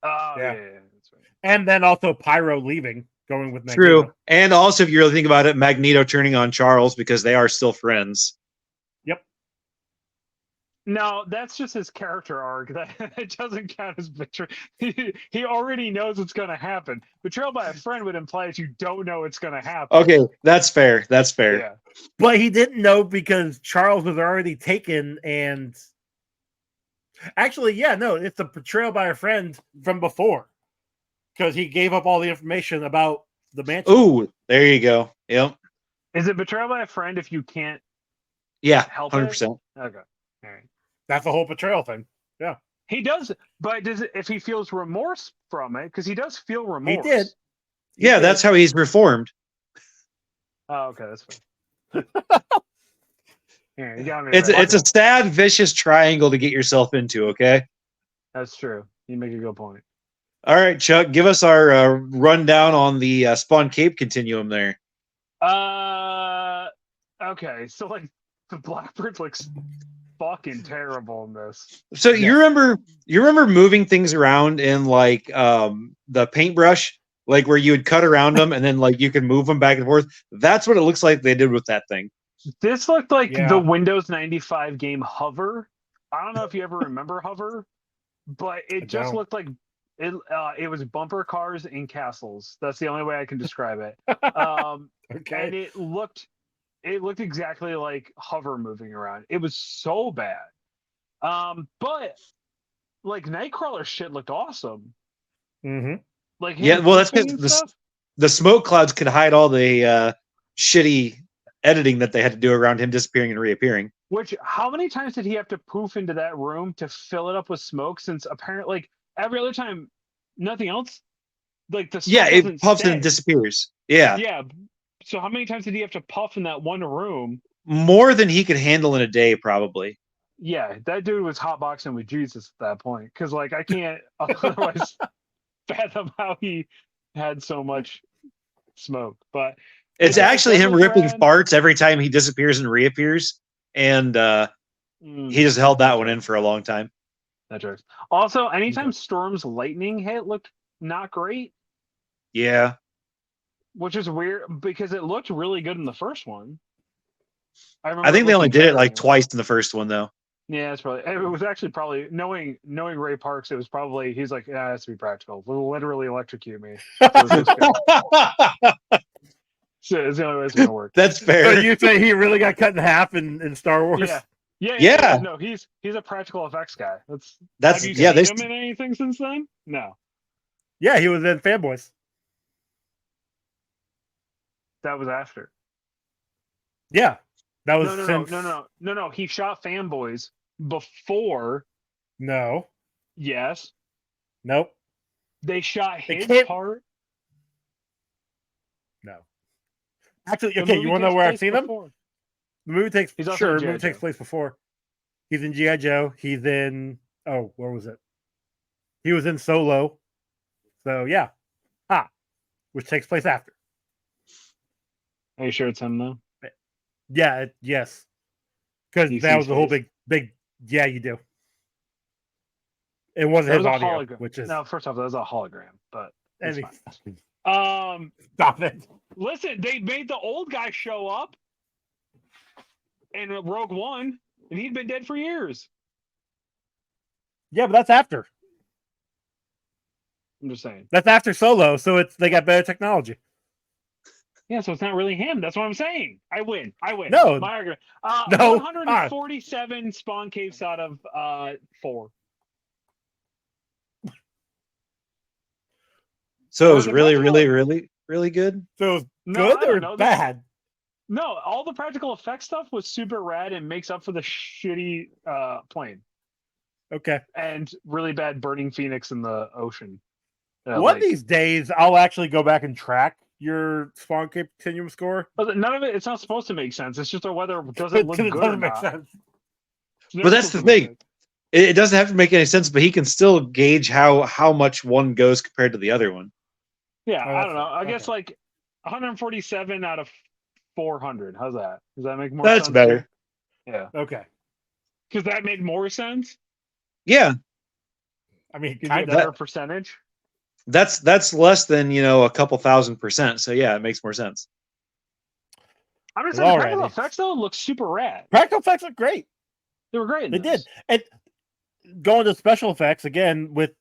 Oh, yeah. That's right. And then also Pyro leaving, going with Magneto. True. And also, if you really think about it, Magneto turning on Charles because they are still friends. Yep. No, that's just his character arc. It doesn't count as betrayal. He already knows what's going to happen. Betrayal by a friend would imply that you don't know it's going to happen. Okay, that's fair. Yeah. But he didn't know because Charles was already taken, and Actually, yeah, no, it's a portrayal by a friend from before because he gave up all the information about the mansion. Ooh, there you go. Yep. Is it betrayal by a friend if you can't Yeah, help 100%. it? Okay. All right. That's the whole portrayal thing. Yeah. He does, but if he feels remorse from it, because he does feel remorse. He did. Yeah, that's how he's reformed. Oh, okay, that's fine. Yeah, you got me. It's a sad, vicious triangle to get yourself into, okay? That's true. You make a good point. All right, Chuck, give us our rundown on the Spawn Cape continuum there. Okay, so like the Blackbird looks fucking terrible in this. So you remember moving things around in like the paintbrush, like where you would cut around them and then like you can move them back and forth. That's what it looks like they did with that thing. This looked like the Windows 95 game Hover. I don't know if you ever remember Hover, but it just looked like it was bumper cars in castles. That's the only way I can describe it. Okay. And it looked exactly like Hover moving around. It was so bad. But like Nightcrawler shit looked awesome. Mm-hmm. Like well, that's because the smoke clouds could hide all the shitty editing that they had to do around him disappearing and reappearing. Which, how many times did he have to poof into that room to fill it up with smoke? Since apparently, like every other time, nothing else. Like the smoke it puffs and disappears. Yeah. Yeah. So how many times did he have to puff in that one room? More than he could handle in a day, probably. Yeah, that dude was hotboxing with Jesus at that point. Because like I can't otherwise fathom how he had so much smoke. But it's actually him ripping farts every time he disappears and reappears, and he just held that one in for a long time. That jokes. Also, anytime Storm's lightning hit looked not great. Yeah. Which is weird because it looked really good in the first one. I think they only did it like twice in the first one, though. Yeah, it's probably. It was actually probably knowing Ray Parks. It was probably he's like, yeah, it has to be practical. It'll literally electrocute me. So it's the only way it's gonna work. That's fair. So you say he really got cut in half in Star Wars? Yeah. No, he's a practical effects guy. Have you seen him in anything since then? No. Yeah, he was in Fanboys. That was after. Yeah, that was no. He shot Fanboys before. No. Yes. Nope. They shot his part. No. Actually, okay, you want to know where I've seen him? The movie takes place before. He's in G.I. Joe. He's in where was it? He was in Solo. So yeah. Which takes place after. Are you sure it's him though? Yeah, yes. Because that was the whole big yeah, you do. It wasn't his audio, which is first off, that was a hologram, but stop it. Listen, they made the old guy show up in Rogue One, and he'd been dead for years. Yeah, but that's after. I'm just saying. That's after Solo, so they got better technology. Yeah, so it's not really him. That's what I'm saying. I win. No. My argument. No. 147 spawn caves out of 4. So it was really, really, really, really good? So it was good or bad? No, all the practical effects stuff was super rad and makes up for the shitty plane. Okay. And really bad burning Phoenix in the ocean. One of these days, I'll actually go back and track your Spawn Cape Continuum score. But none of it's not supposed to make sense. It's just whether doesn't look good it doesn't make sense. But that's the thing. It doesn't have to make any sense, but he can still gauge how much one goes compared to the other one. Yeah, I don't know. I guess like 147 out of 400. How's that? Does that make more sense? That's better. Yeah. Okay. Because that made more sense? Yeah. I mean, kind of better percentage. That's less than, a couple %,000%. So yeah, it makes more sense. I'm just saying, practical effects though look super rad. Practical effects look great. They were great. They did. And going to special effects again with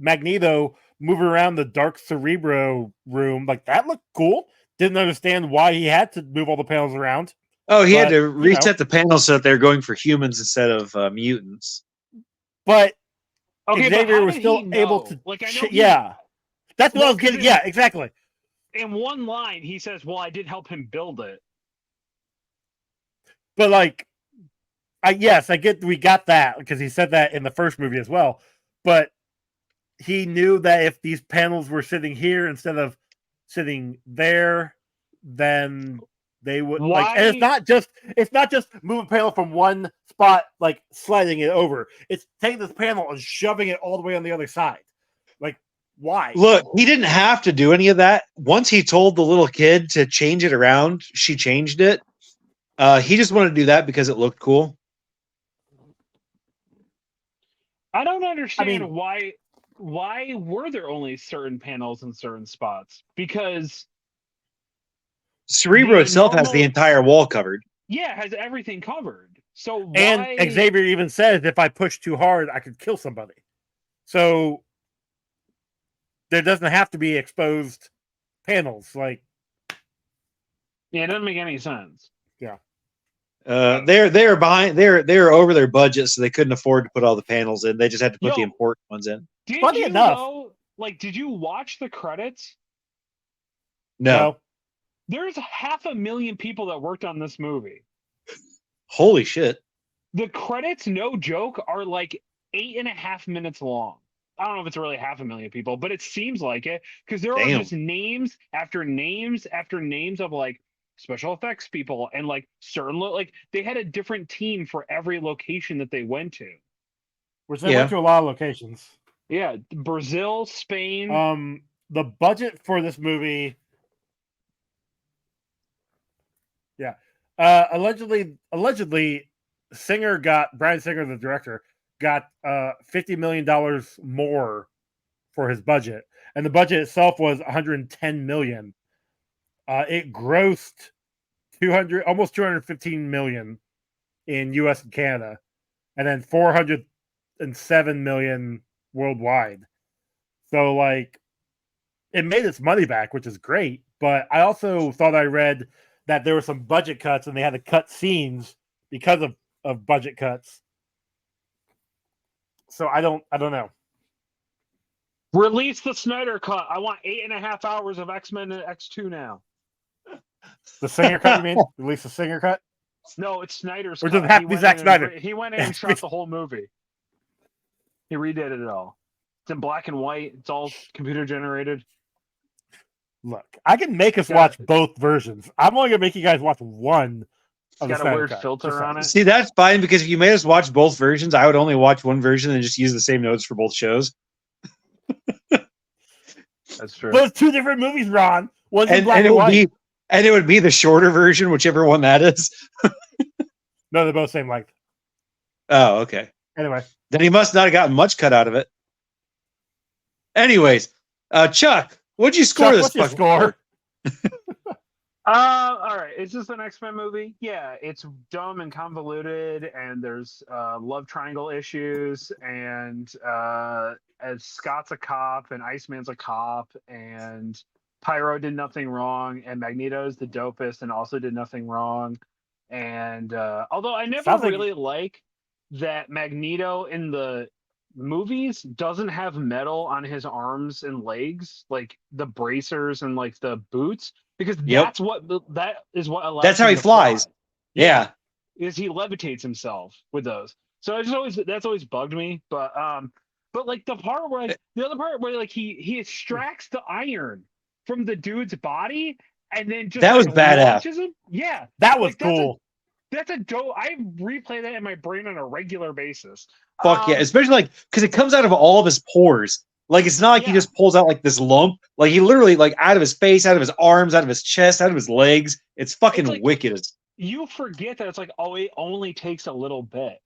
Magneto moving around the Dark Cerebro room, like that looked cool. Didn't understand why he had to move all the panels around. Oh, he had to reset the panel so that they're going for humans instead of mutants. But okay, Xavier but was still able to. Like, I know yeah, that's what I was getting. Yeah, exactly. In one line, he says, "Well, I did help him build it." But like, I get we got that because he said that in the first movie as well. But he knew that if these panels were sitting here instead of sitting there, then they would like. And it's not just move a panel from one spot, like sliding it over. It's taking this panel and shoving it all the way on the other side. Like, why? Look, he didn't have to do any of that. Once he told the little kid to change it around, she changed it. He just wanted to do that because it looked cool. I don't understand why were there only certain panels in certain spots? Because Cerebro itself has the entire wall covered. Yeah, it has everything covered. So why... And Xavier even says if I push too hard, I could kill somebody. So there doesn't have to be exposed panels. Like, yeah, it doesn't make any sense. Yeah. They're behind. They're over their budget, so they couldn't afford to put all the panels in. They just had to put the important ones in. Funny enough, did you watch the credits? No. There's 500,000 people that worked on this movie. Holy shit! The credits, no joke, are like 8.5 minutes long. I don't know if it's really 500,000 people, but it seems like it because there are just names after names after names of like special effects people and like certain like they had a different team for every location that they went to. Which they went to a lot of locations. Yeah, Brazil, Spain. The budget for this movie. Yeah. Allegedly, Bryan Singer, the director, got $50 million more for his budget, and the budget itself was $110 million. It grossed almost $215 million in U.S. and Canada, and then $407 million worldwide. So, like, it made its money back, which is great. But I also thought I read that there were some budget cuts, and they had to cut scenes because of budget cuts. So I don't know. Release the Snyder Cut. I want 8.5 hours of X-Men and X2 now. The Singer Cut, you mean? Release the Singer Cut? No, it's Snyder's cut. Or does it have to be Zack Snyder? He went in and shot the whole movie. He redid it all. It's in black and white. It's all computer generated. Look, I can make us watch both versions. I'm only gonna make you guys watch one. It's got a weird filter on it. See, that's fine because if you made us watch both versions, I would only watch one version and just use the same notes for both shows. That's true. But it's two different movies, Ron. One's in black and white. And it would be the shorter version, whichever one that is. No, they're both same length. Oh, okay. Anyway. Then he must not have gotten much cut out of it. Anyways, Chuck, what'd you score this fucking score? All right. It's just an X-Men movie. Yeah, it's dumb and convoluted, and there's love triangle issues, and as Scott's a cop, and Iceman's a cop, and Pyro did nothing wrong, and Magneto's the dopest and also did nothing wrong. And although I never really like that Magneto in the movies doesn't have metal on his arms and legs, like the bracers and like the boots, because that is what allows. That's how he flies. Yeah, is he levitates himself with those. So that's always bugged me. But like the other part where like he extracts the iron from the dude's body and then just that was badass. Him. Yeah, that was cool. That's a dope. I replay that in my brain on a regular basis. Fuck yeah, especially like because it comes out of all of his pores. Like it's not like he just pulls out like this lump. Like he literally like out of his face, out of his arms, out of his chest, out of his legs. It's fucking like, wicked. You forget that it's like it only takes a little bit.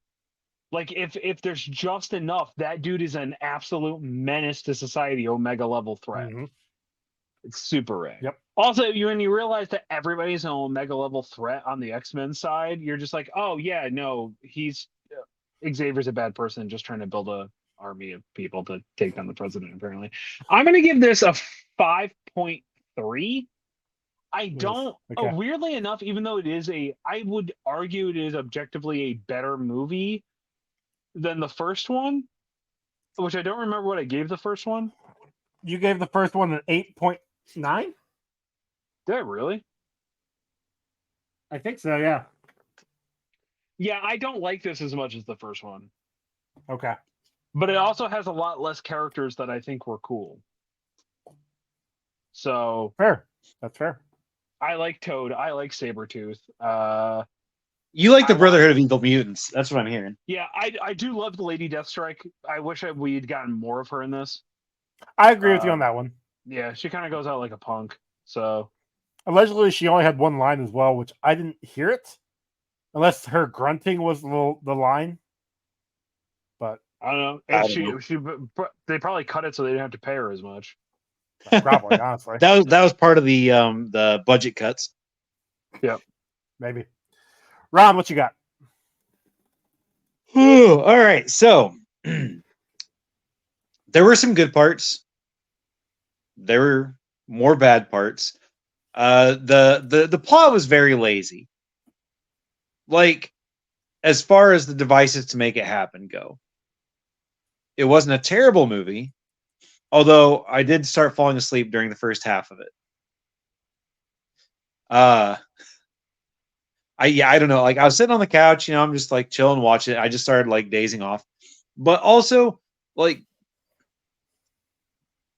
Like if there's just enough, that dude is an absolute menace to society, Omega level threat. Mm-hmm. It's super rad. Yep. Also, when you realize that everybody's an Omega level threat on the X-Men side, you're just like, oh yeah, no, Xavier's a bad person just trying to build a army of people to take down the president. Apparently, I'm going to give this a 5.3. I don't. Okay. Weirdly enough, even though I would argue it is objectively a better movie than the first one, which I don't remember what I gave the first one. You gave the first one an 8.9? Did I really? I think so, yeah. Yeah, I don't like this as much as the first one. Okay. But it also has a lot less characters that I think were cool. So fair. That's fair. I like Toad. I like Sabretooth. You like the Brotherhood of Evil Mutants. That's what I'm hearing. Yeah, I do love the Lady Deathstrike. I wish we'd gotten more of her in this. I agree with you on that one. Yeah, she kind of goes out like a punk. So allegedly, she only had one line as well, which I didn't hear it, unless her grunting was the line. But I don't know. They probably cut it so they didn't have to pay her as much. Probably, honestly. That was part of the budget cuts. Yep. Maybe. Ron, what you got? Ooh, all right. So there were some good parts. There were more bad parts. The plot was very lazy. Like, as far as the devices to make it happen go. It wasn't a terrible movie, although I did start falling asleep during the first half of it. I don't know. Like, I was sitting on the couch, I'm just like chilling, watching it. I just started like dazing off. But also, like,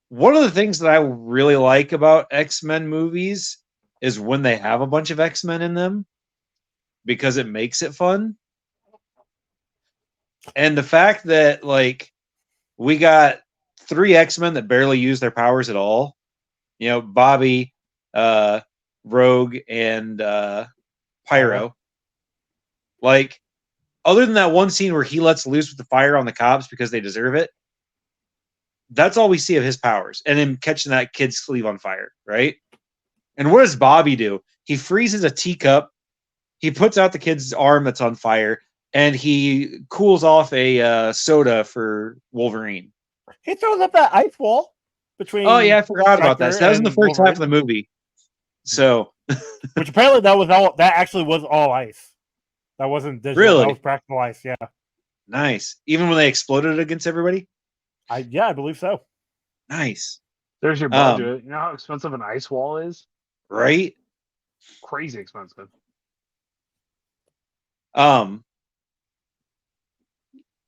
one of the things that I really like about X-Men movies is when they have a bunch of X-Men in them, because it makes it fun. And the fact that, like, we got 3 X-Men that barely use their powers at all. Bobby, Rogue, and Pyro. Like, other than that one scene where he lets loose with the fire on the cops because they deserve it, that's all we see of his powers. And him catching that kid's sleeve on fire, right? And what does Bobby do? He freezes a teacup, he puts out the kid's arm that's on fire, and he cools off a soda for Wolverine. He throws up that ice wall between. Oh yeah, I forgot about that. So that was in the first half of the movie. So, which apparently that was all. That actually was all ice. That wasn't digital. Really? That was practical ice. Yeah. Nice. Even when they exploded against everybody. I believe so. Nice. There's your budget. You know how expensive an ice wall is? Right. Crazy expensive.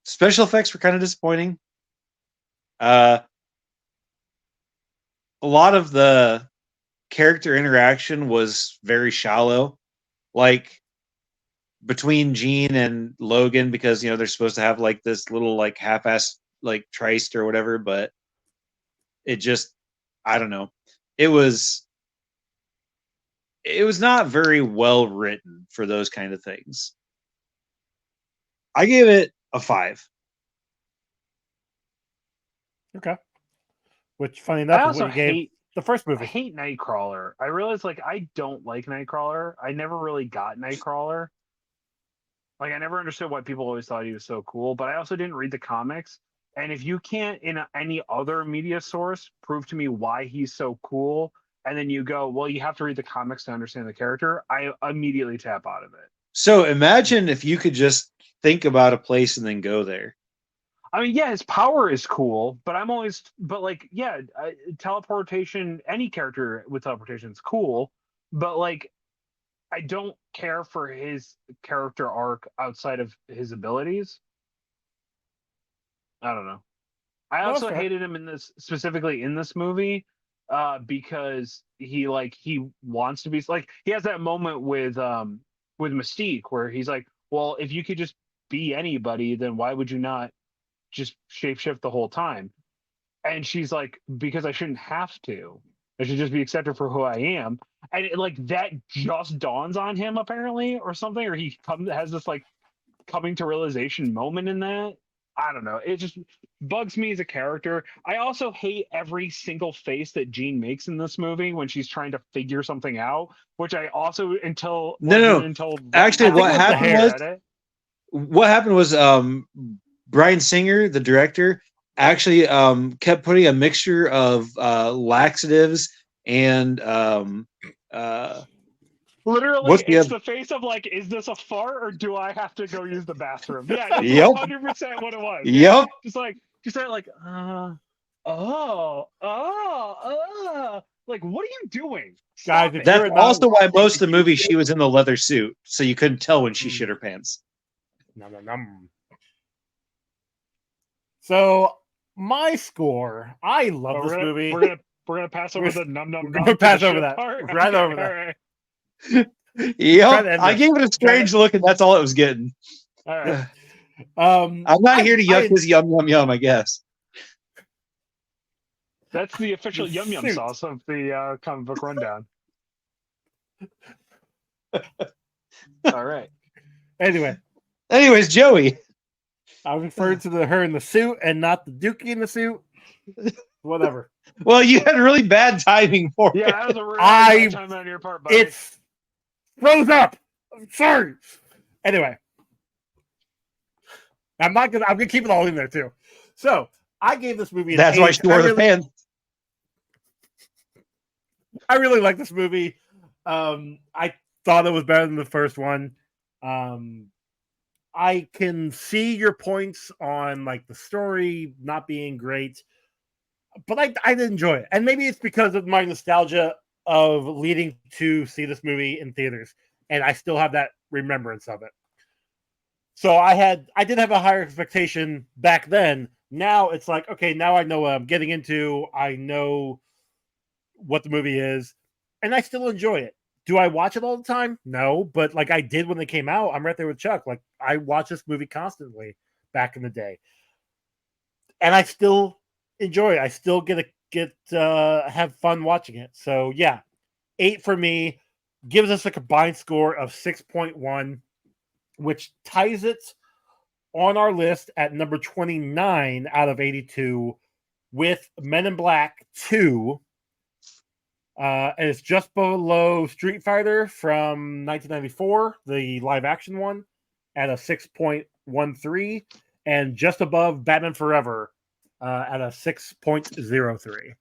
Special effects were kind of disappointing. A lot of the character interaction was very shallow, like between Jean and Logan, because they're supposed to have like this little like half-assed like tryst or whatever, but it just, I don't know. It was not very well written for those kind of things. I gave it a 5. Okay. Which, funny enough, is what you gave the first movie. I hate Nightcrawler. I realize, like, I don't like Nightcrawler. I never really got Nightcrawler. Like, I never understood why people always thought he was so cool, but I also didn't read the comics. And if you can't, in any other media source, prove to me why he's so cool, and then you go, well, you have to read the comics to understand the character, I immediately tap out of it. So imagine if you could just think about a place and then go there. I mean, yeah, his power is cool, but teleportation, any character with teleportation is cool, but like, I don't care for his character arc outside of his abilities. I don't know. I also hated him specifically in this movie, because he wants to be like, he has that moment with Mystique where he's like, well, if you could just be anybody, then why would you not just shapeshift the whole time? And she's like, because I shouldn't have to. I should just be accepted for who I am. And that just dawns on him apparently, or something, or he has this like coming to realization moment in that. I don't know. It just bugs me as a character. I also hate every single face that Jean makes in this movie when she's trying to figure something out, which I also actually what happened was Bryan Singer, the director, actually kept putting a mixture of laxatives and Literally, it's the face of like, is this a fart or do I have to go use the bathroom? Yeah, that's 100% what it was. Yep. Yeah. Just like like, what are you doing? Guys, that's also why most of the movie she was in the leather suit, so you couldn't tell when she shit her pants. Nom. So my score, I love this movie. We're gonna pass over the num. We're gonna pass over that. Right over that. Yep. I gave it a strange look, and that's all it was getting. All right. I'm not here to yuck his yum yum yum, I guess. That's the official yum yum sauce of the comic book rundown. All right. Anyways, Joey. I was referring to her in the suit and not the Dookie in the suit. Whatever. Well, you had really bad timing for it. Yeah, that was a really bad time on your part, buddy. It's froze up. I'm sorry. Anyway. I'm gonna keep it all in there too. So I gave this movie That's why she wore the pants. I really like this movie. I thought it was better than the first one. I can see your points on like the story not being great, but I did enjoy it. And maybe it's because of my nostalgia of leading to see this movie in theaters, and I still have that remembrance of it. So I did have a higher expectation back then. Now it's like, okay, now I know what I'm getting into. I know what the movie is, and I still enjoy it. Do I watch it all the time? No, but like I did when they came out. I'm right there with Chuck. Like I watch this movie constantly back in the day, and I still enjoy it. I still have fun watching it. So yeah, 8 for me gives us a combined score of 6.1, which ties it on our list at number 29 out of 82 with Men in Black 2. And it's just below Street Fighter from 1994, the live action one, at a 6.13, and just above Batman Forever at a 6.03.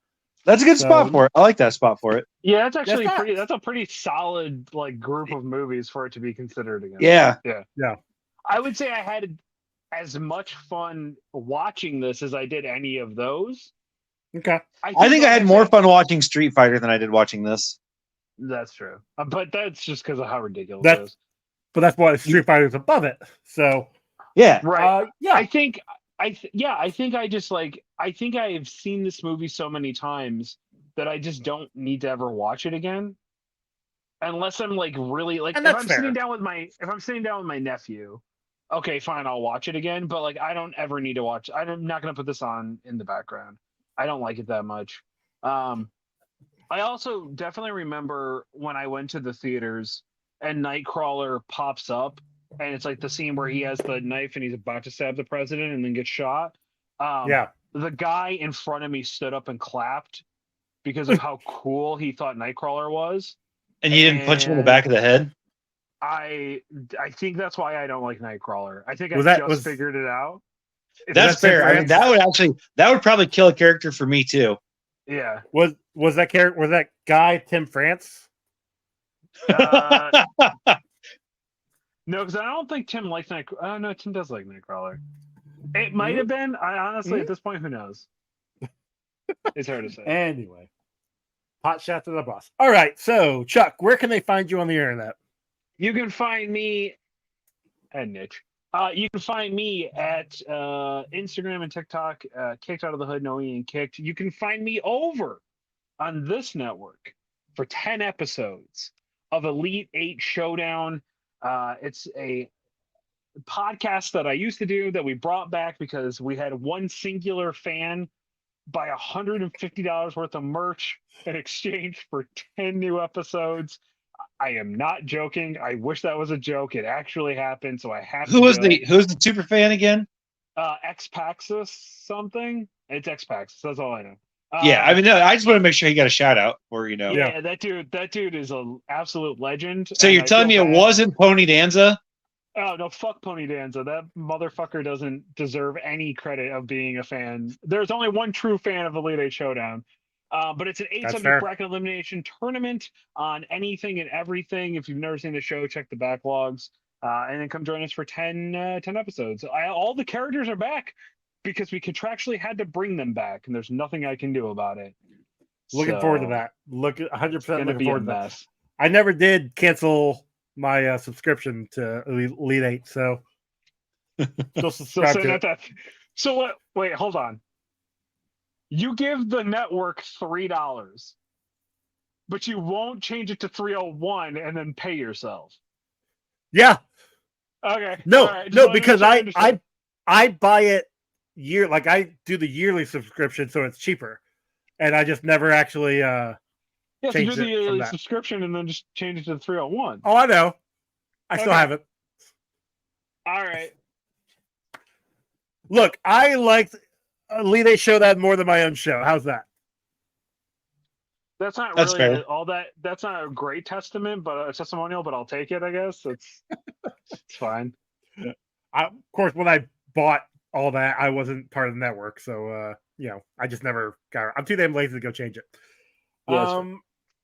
That's a good spot for it. I like that spot for it. Yeah, that's actually that's a pretty solid like group of movies for it to be considered again. Yeah. I would say I had as much fun watching this as I did any of those. Okay. I think I had more fun watching Street Fighter than I did watching this. That's true. But that's just because of how ridiculous it is. But that's why Street Fighter is above it. So yeah. Right. I think I've seen this movie so many times that I just don't need to ever watch it again. Unless I'm like really like if I'm sitting down with my nephew, okay, fine, I'll watch it again. But like I don't ever need to watch. I'm not gonna put this on in the background. I don't like it that much. I also definitely remember when I went to the theaters and Nightcrawler pops up, and it's like the scene where he has the knife and he's about to stab the president and then gets shot. The guy in front of me stood up and clapped because of how cool he thought Nightcrawler was. And you didn't punch him in the back of the head? I think that's why I don't like Nightcrawler. I think I figured it out. That's fair. I mean, that would probably kill a character for me too. Yeah. Was that guy Tim France? No, because I don't think Tim likes Nightcrawler. Oh no, Tim does like Nightcrawler. It might have been. I honestly, at this point, who knows? It's hard to say. Anyway, hot shot to the boss. All right, so Chuck, where can they find you on the internet? You can find me at Niche. You can find me at Instagram and TikTok, Kicked Out of the Hood, No Ian Kicked. You can find me over on this network for 10 episodes of Elite 8 Showdown. It's a podcast that I used to do that we brought back because we had one singular fan buy $150 worth of merch in exchange for 10 new episodes. I am not joking. I wish that was a joke. It actually happened, so I have to. Who's the super fan again? Xpaxis something. It's Xpaxis. That's all I know. Yeah, I mean, no, I just want to make sure he got a shout out, or Yeah, that dude is an absolute legend. So you're telling me it wasn't Pony Danza? Oh no, fuck Pony Danza. That motherfucker doesn't deserve any credit of being a fan. There's only one true fan of Elite 8 Showdown, But it's an 8 subject bracket elimination tournament on anything and everything. If you've never seen the show, check the backlogs. And then come join us for 10 episodes. All the characters are back because we contractually had to bring them back, and there's nothing I can do about it. Looking forward to that. 100% looking forward to that. I never did cancel my subscription to Elite 8, so still subscribe to it. So what? Wait, hold on. You give the network $3, but you won't change it to 301 and then pay yourself. Yeah. Okay. No, right. no, because I buy it like I do the yearly subscription, so it's cheaper, and I just never actually change so do the yearly subscription and then just change it to 301. Oh, I know. I still have it. All right. Look, I liked Elite 8 show that more than my own show. How's that? That's not really all that. That's not a great testimonial, but I'll take it. I guess it's fine. Of course, when I bought all that, I wasn't part of the network, so I just never got. I'm too damn lazy to go change it. Yeah,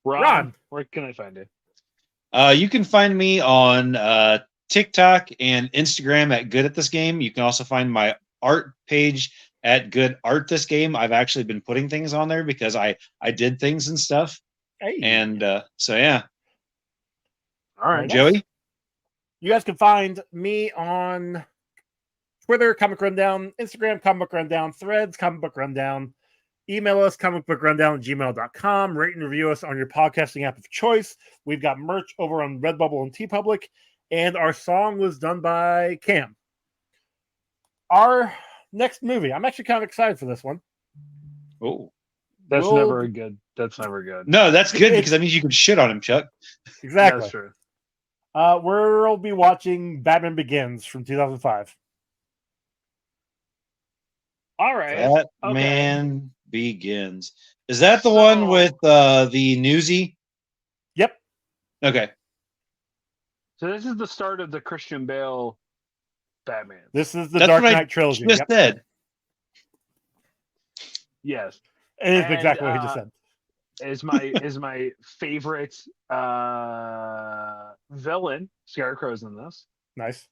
Ron, where can I find you? You can find me on TikTok and Instagram at Good at This Game. You can also find my art page at Good Art This Game. I've actually been putting things on there because I did things and stuff. Hey. And so yeah. All right, Joey. You guys can find me on Twitter, Comic Rundown, Instagram, Comic Book Rundown, Threads, Comic Book Rundown. Email us, comicbookrundown@gmail.com. Rate and review us on your podcasting app of choice. We've got merch over on Redbubble and TeePublic, and our song was done by Cam. Our next movie, I'm actually kind of excited for this one. Oh, that's never good. That's never good. No, that's good because that means you can shit on him, Chuck. Exactly. That's true. We'll be watching Batman Begins from 2005. All right. Batman Begins. Is that the one with the Newsy? Yep. Okay. So this is the start of the Christian Bale Batman. This is the Dark Knight trilogy. Just said. Yes. It is exactly what he just said. Is my favorite villain. Scarecrow's in this. Nice.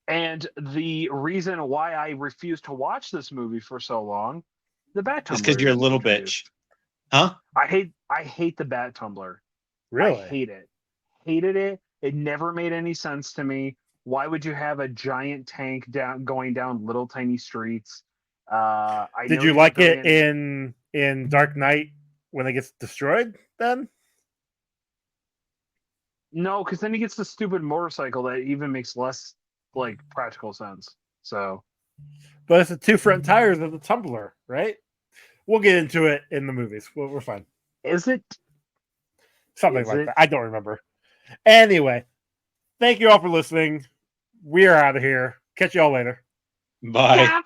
And the reason why I refused to watch this movie for so long, the Bat Tumbler. It's because you're a little bitch. Huh? I hate the Bat Tumbler. Really? I hate it. Hated it. It never made any sense to me. Why would you have a giant tank going down little tiny streets? Did you like it in Dark Knight when it gets destroyed then? No, because then he gets the stupid motorcycle that even makes less practical sense. So, but it's the two front tires of the Tumbler, right? We'll get into it in the movies. We're fine. Is it something like that? I don't remember. Anyway, thank you all for listening. We are out of here. Catch you all later. Bye.